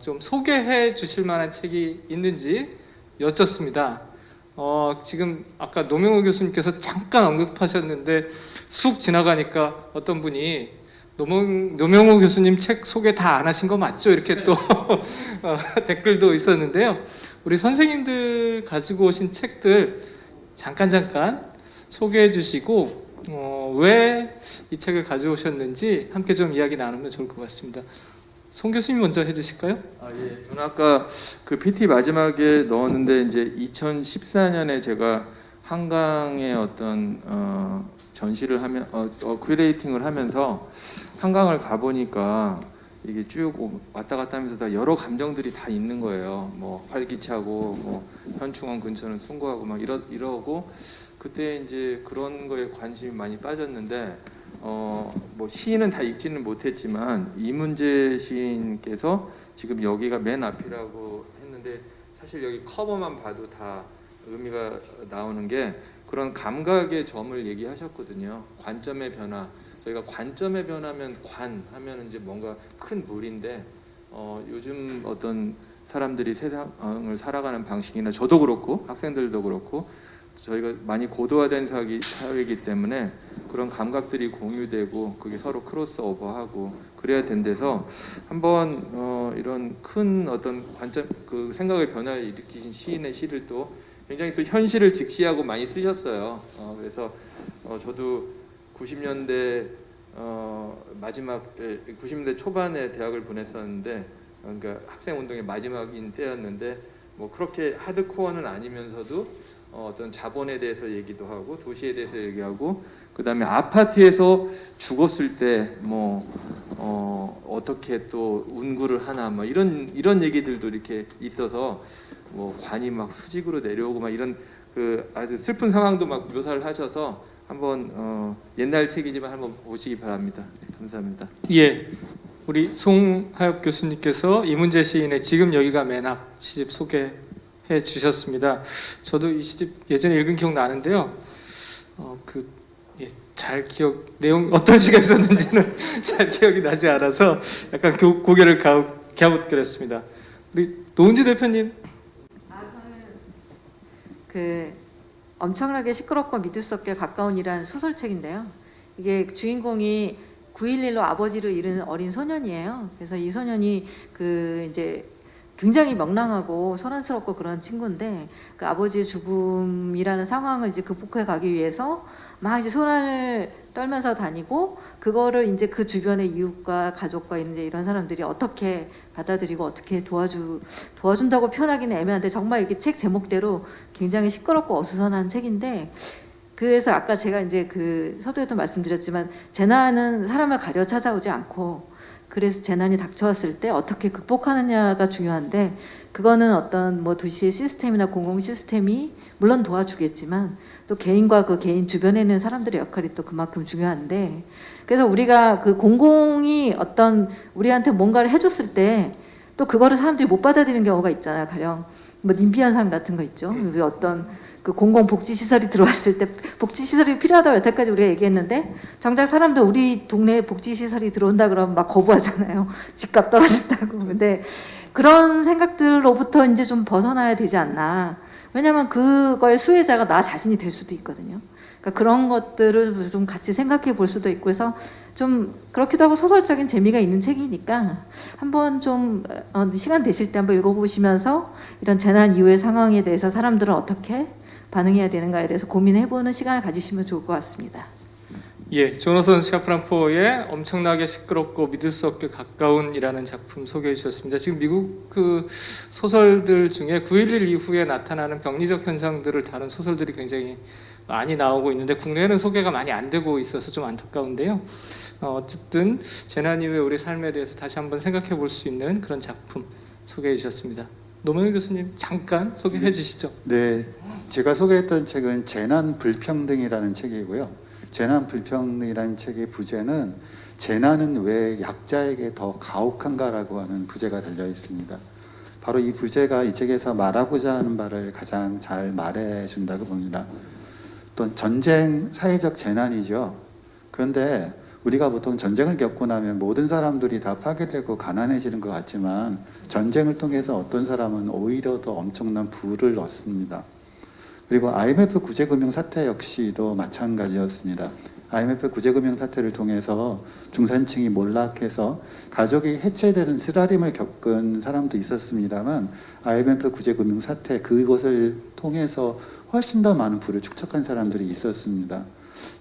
좀 소개해 주실 만한 책이 있는지 여쭙습니다. 지금 아까 노명호 교수님께서 잠깐 언급하셨는데 쑥 지나가니까 어떤 분이 노명호 교수님 책 소개 다 안 하신 거 맞죠? 이렇게 또 댓글도 있었는데요. 우리 선생님들 가지고 오신 책들 잠깐 소개해 주시고 왜 이 책을 가져오셨는지 함께 좀 이야기 나누면 좋을 것 같습니다. 송 교수님 먼저 해주실까요? 예. 저는 아까 그 PT 마지막에 넣었는데 이제 2014년에 제가 한강에 어떤 전시를 하면 큐레이팅을 하면서 한강을 가 보니까 이게 쭉 왔다 갔다 하면서 다 여러 감정들이 다 있는 거예요. 뭐 활기차고 뭐 현충원 근처는 숭고하고 막 이러고 그때 이제 그런 거에 관심이 많이 빠졌는데 뭐 시인은 다 읽지는 못했지만 이문재 시인께서 지금 여기가 맨 앞이라고 했는데 사실 여기 커버만 봐도 다 의미가 나오는 게 그런 감각의 점을 얘기하셨거든요. 관점의 변화. 저희가 관점의 변화면 하면 이제 뭔가 큰 물인데 요즘 어떤 사람들이 세상을 살아가는 방식이나 저도 그렇고 학생들도 그렇고 저희가 많이 고도화된 사회이기 때문에 그런 감각들이 공유되고 그게 서로 크로스오버하고 그래야 된대서 한번 이런 큰 어떤 관점 그 생각의 변화를 일으키신 시인의 시를 또 굉장히 또 현실을 직시하고 많이 쓰셨어요. 그래서 저도 90년대 마지막에 90년대 초반에 대학을 보냈었는데 그러니까 학생 운동의 마지막인 때였는데 뭐 그렇게 하드코어는 아니면서도 어떤 자본에 대해서 얘기도 하고 도시에 대해서 얘기하고 그다음에 아파트에서 죽었을 때 뭐 어떻게 또 운구를 하나 뭐 이런 얘기들도 이렇게 있어서 뭐 관이 막 수직으로 내려오고 막 이런 그 아주 슬픈 상황도 막 묘사를 하셔서 한번 옛날 책이지만 한번 보시기 바랍니다. 네, 감사합니다. 예, 우리 송하엽 교수님께서 이문재 시인의 지금 여기가 맨 앞 시집 소개해 주셨습니다. 저도 이 시집 예전에 읽은 기억 나는데요. 잘 내용 어떤 시가 있었는지는 잘 기억이 나지 않아서 약간 고개를 갸웃거렸습니다. 우리 노은지 대표님. 저는 엄청나게 시끄럽고 믿을 수 없게 가까운이란 소설책인데요. 이게 주인공이 9.11로 아버지를 잃은 어린 소년이에요. 그래서 이 소년이 이제 굉장히 명랑하고 소란스럽고 그런 친구인데 그 아버지의 죽음이라는 상황을 이제 극복해 가기 위해서 막 이제 소란을 떨면서 다니고 그거를 이제 그 주변의 이웃과 가족과 이제 이런 사람들이 어떻게 받아들이고 어떻게 도와준다고 표현하기는 애매한데 정말 이게 책 제목대로 굉장히 시끄럽고 어수선한 책인데 그래서 아까 제가 이제 서두에도 말씀드렸지만 재난은 사람을 가려 찾아오지 않고 그래서 재난이 닥쳐왔을 때 어떻게 극복하느냐가 중요한데 그거는 어떤 뭐 도시의 시스템이나 공공 시스템이 물론 도와주겠지만 또 개인과 그 개인 주변에 있는 사람들의 역할이 또 그만큼 중요한데 그래서 우리가 공공이 어떤 우리한테 뭔가를 해줬을 때 또 그거를 사람들이 못 받아들이는 경우가 있잖아요. 가령 뭐 님비 현상 같은 거 있죠. 우리 어떤 그 공공복지시설이 들어왔을 때 복지시설이 필요하다고 여태까지 우리가 얘기했는데 정작 사람들 우리 동네에 복지시설이 들어온다 그러면 막 거부하잖아요. 집값 떨어진다고. 근데 그런 생각들로부터 이제 좀 벗어나야 되지 않나. 왜냐하면 그거의 수혜자가 나 자신이 될 수도 있거든요. 그러니까 그런 것들을 좀 같이 생각해 볼 수도 있고 해서 좀 그렇기도 하고 소설적인 재미가 있는 책이니까 한번 좀 시간 되실 때 한번 읽어보시면서 이런 재난 이후의 상황에 대해서 사람들은 어떻게 반응해야 되는가에 대해서 고민해보는 시간을 가지시면 좋을 것 같습니다. 예, 조너선 샤프란포의 엄청나게 시끄럽고 믿을 수 없게 가까운이라는 작품 소개해 주셨습니다. 지금 미국 그 소설들 중에 9.11 이후에 나타나는 병리적 현상들을 다룬 소설들이 굉장히 많이 나오고 있는데 국내에는 소개가 많이 안 되고 있어서 좀 안타까운데요. 어쨌든 재난 이후의 우리 삶에 대해서 다시 한번 생각해 볼 수 있는 그런 작품 소개해 주셨습니다. 노무현 교수님 잠깐 소개해 주시죠. 네, 제가 소개했던 책은 재난 불평등이라는 책이고요. 재난 불평등이라는 책의 부제는 재난은 왜 약자에게 더 가혹한가라고 하는 부제가 달려 있습니다. 바로 이 부제가 이 책에서 말하고자 하는 바를 가장 잘 말해 준다고 봅니다. 또 전쟁 사회적 재난이죠. 그런데 우리가 보통 전쟁을 겪고 나면 모든 사람들이 다 파괴되고 가난해지는 것 같지만 전쟁을 통해서 어떤 사람은 오히려 더 엄청난 부를 얻습니다. 그리고 IMF 구제금융 사태 역시도 마찬가지였습니다. IMF 구제금융 사태를 통해서 중산층이 몰락해서 가족이 해체되는 쓰라림을 겪은 사람도 있었습니다만 IMF 구제금융 사태 그것을 통해서 훨씬 더 많은 부를 축적한 사람들이 있었습니다.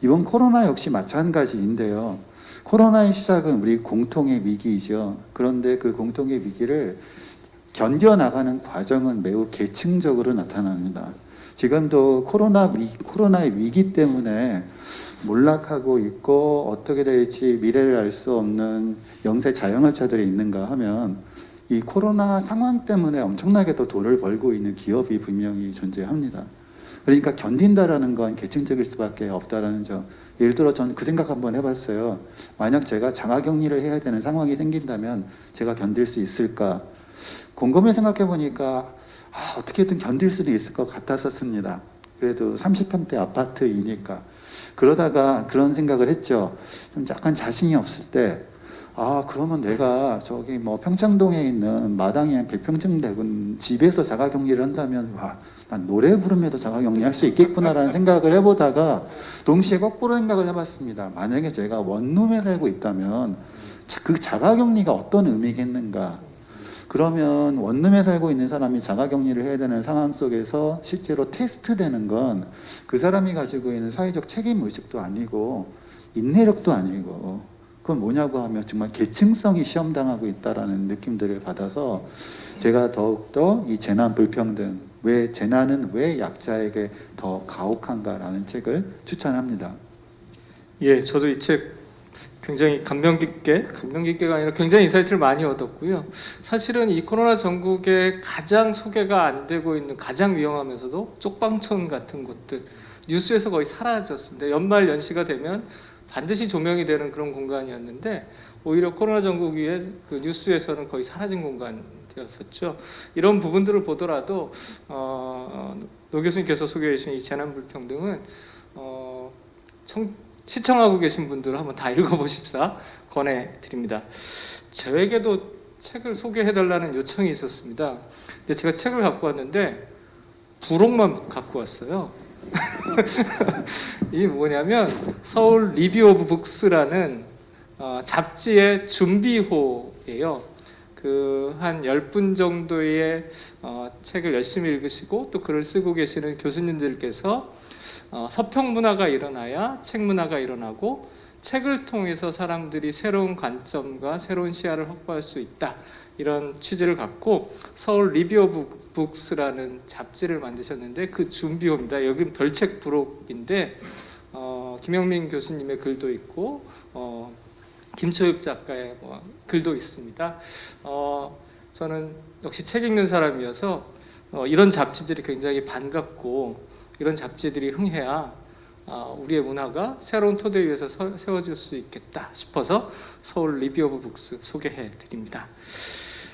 이번 코로나 역시 마찬가지인데요. 코로나의 시작은 우리 공통의 위기이죠. 그런데 그 공통의 위기를 견뎌나가는 과정은 매우 계층적으로 나타납니다. 지금도 코로나의 위기 때문에 몰락하고 있고 어떻게 될지 미래를 알 수 없는 영세 자영업자들이 있는가 하면 이 코로나 상황 때문에 엄청나게 더 돈을 벌고 있는 기업이 분명히 존재합니다. 그러니까 견딘다라는 건 계층적일 수밖에 없다라는 점. 예를 들어 저는 그 생각 한번 해봤어요. 만약 제가 자가격리를 해야 되는 상황이 생긴다면 제가 견딜 수 있을까? 곰곰이 생각해 보니까 어떻게든 견딜 수는 있을 것 같았었습니다. 그래도 30평대 아파트이니까. 그러다가 그런 생각을 했죠. 좀 약간 자신이 없을 때 그러면 내가 저기 뭐 평창동에 있는 마당에 한 100평쯤 되는 집에서 자가격리를 한다면 난 노래 부르면서 자가격리할 수 있겠구나라는 생각을 해보다가 동시에 거꾸로 생각을 해봤습니다. 만약에 제가 원룸에 살고 있다면 그 자가격리가 어떤 의미겠는가? 그러면 원룸에 살고 있는 사람이 자가격리를 해야 되는 상황 속에서 실제로 테스트되는 건 그 사람이 가지고 있는 사회적 책임의식도 아니고 인내력도 아니고 그건 뭐냐고 하면 정말 계층성이 시험당하고 있다라는 느낌들을 받아서 제가 더욱더 이 재난 불평등, 재난은 왜 약자에게 더 가혹한가라는 책을 추천합니다. 예, 저도 이 책 굉장히 감명 깊게가 아니라 굉장히 인사이트를 많이 얻었고요. 사실은 이 코로나 전국에 가장 소개가 안 되고 있는 가장 위험하면서도 쪽방촌 같은 곳들 뉴스에서 거의 사라졌습니다. 연말 연시가 되면 반드시 조명이 되는 그런 공간이었는데 오히려 코로나 전국 이후에 그 뉴스에서는 거의 사라진 공간이었었죠. 이런 부분들을 보더라도 노 교수님께서 소개해 주신 이 재난불평등은 시청하고 계신 분들은 한번 다 읽어보십사 권해드립니다. 저에게도 책을 소개해달라는 요청이 있었습니다. 근데 제가 책을 갖고 왔는데 부록만 갖고 왔어요. 이게 뭐냐면 서울 리뷰 오브 북스라는 잡지의 준비호예요. 그 한 10분 정도의 책을 열심히 읽으시고 또 글을 쓰고 계시는 교수님들께서 서평 문화가 일어나야 책 문화가 일어나고 책을 통해서 사람들이 새로운 관점과 새로운 시야를 확보할 수 있다. 이런 취지를 갖고 서울 리뷰 오브 북스라는 잡지를 만드셨는데 그 준비호입니다. 여기 별책 부록인데 김영민 교수님의 글도 있고 김초육 작가의 글도 있습니다. 저는 역시 책 읽는 사람이어서 이런 잡지들이 굉장히 반갑고 이런 잡지들이 흥해야 우리의 문화가 새로운 토대 위에서 세워질 수 있겠다 싶어서 서울 리뷰 오브 북스 소개해 드립니다.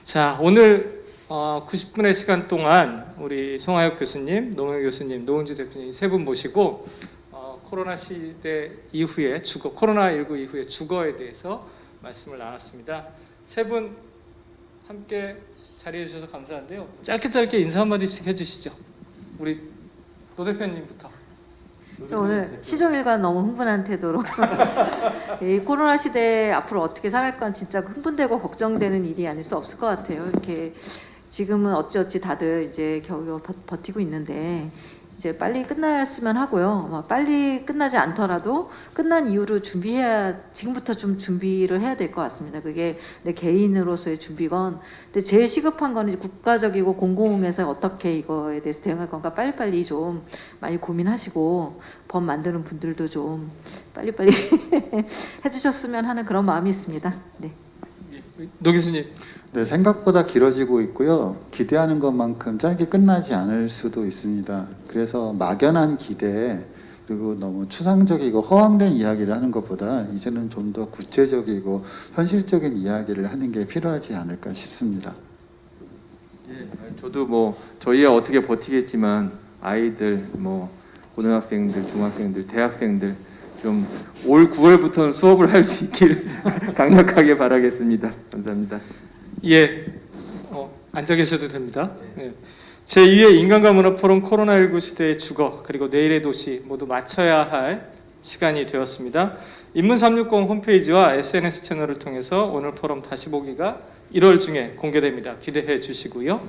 자, 오늘 90분의 시간 동안 우리 송하엽 교수님, 노무현 교수님, 노은주 대표님 세 분 모시고 코로나 시대 이후에 코로나19 이후의 주거에 대해서 말씀을 나눴습니다. 세 분 함께 자리해 주셔서 감사한데요. 짧게 인사 한마디씩 해주시죠. 우리 노 대표님부터. 오늘 시종일관 너무 흥분한 태도로 이 코로나 시대에 앞으로 어떻게 살아갈 건 진짜 흥분되고 걱정되는 일이 아닐 수 없을 것 같아요. 이렇게 지금은 어찌어찌 다들 이제 겨우겨우 버티고 있는데 이제 빨리 끝났으면 하고요. 빨리 끝나지 않더라도 끝난 이후로 지금부터 좀 준비를 해야 될 것 같습니다. 그게 내 개인으로서의 준비건, 근데 제일 시급한 거는 이제 국가적이고 공공에서 어떻게 이거에 대해서 대응할 건가 빨리빨리 좀 많이 고민하시고 법 만드는 분들도 좀 빨리빨리 해주셨으면 하는 그런 마음이 있습니다. 네. 노 교수님. 네, 생각보다 길어지고 있고요. 기대하는 것만큼 짧게 끝나지 않을 수도 있습니다. 그래서 막연한 기대 그리고 너무 추상적이고 허황된 이야기를 하는 것보다 이제는 좀 더 구체적이고 현실적인 이야기를 하는 게 필요하지 않을까 싶습니다. 예, 저도 뭐 저희야 어떻게 버티겠지만 아이들 고등학생들, 중학생들, 대학생들 좀 올 9월부터는 수업을 할 수 있길 강력하게 바라겠습니다. 감사합니다. 예, 앉아 계셔도 됩니다. 네. 제2회 인간과 문화 포럼 코로나19 시대의 주거 그리고 내일의 도시 모두 마쳐야 할 시간이 되었습니다. 인문360 홈페이지와 SNS 채널을 통해서 오늘 포럼 다시 보기가 1월 중에 공개됩니다. 기대해 주시고요.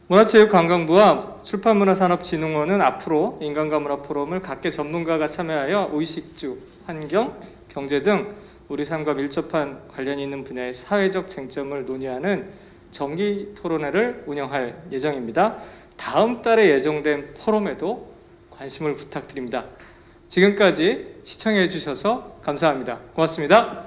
문화체육관광부와 출판문화산업진흥원은 앞으로 인간과 문화 포럼을 각계 전문가가 참여하여 의식주, 환경, 경제 등 우리 삶과 밀접한 관련이 있는 분야의 사회적 쟁점을 논의하는 정기 토론회를 운영할 예정입니다. 다음 달에 예정된 포럼에도 관심을 부탁드립니다. 지금까지 시청해 주셔서 감사합니다. 고맙습니다.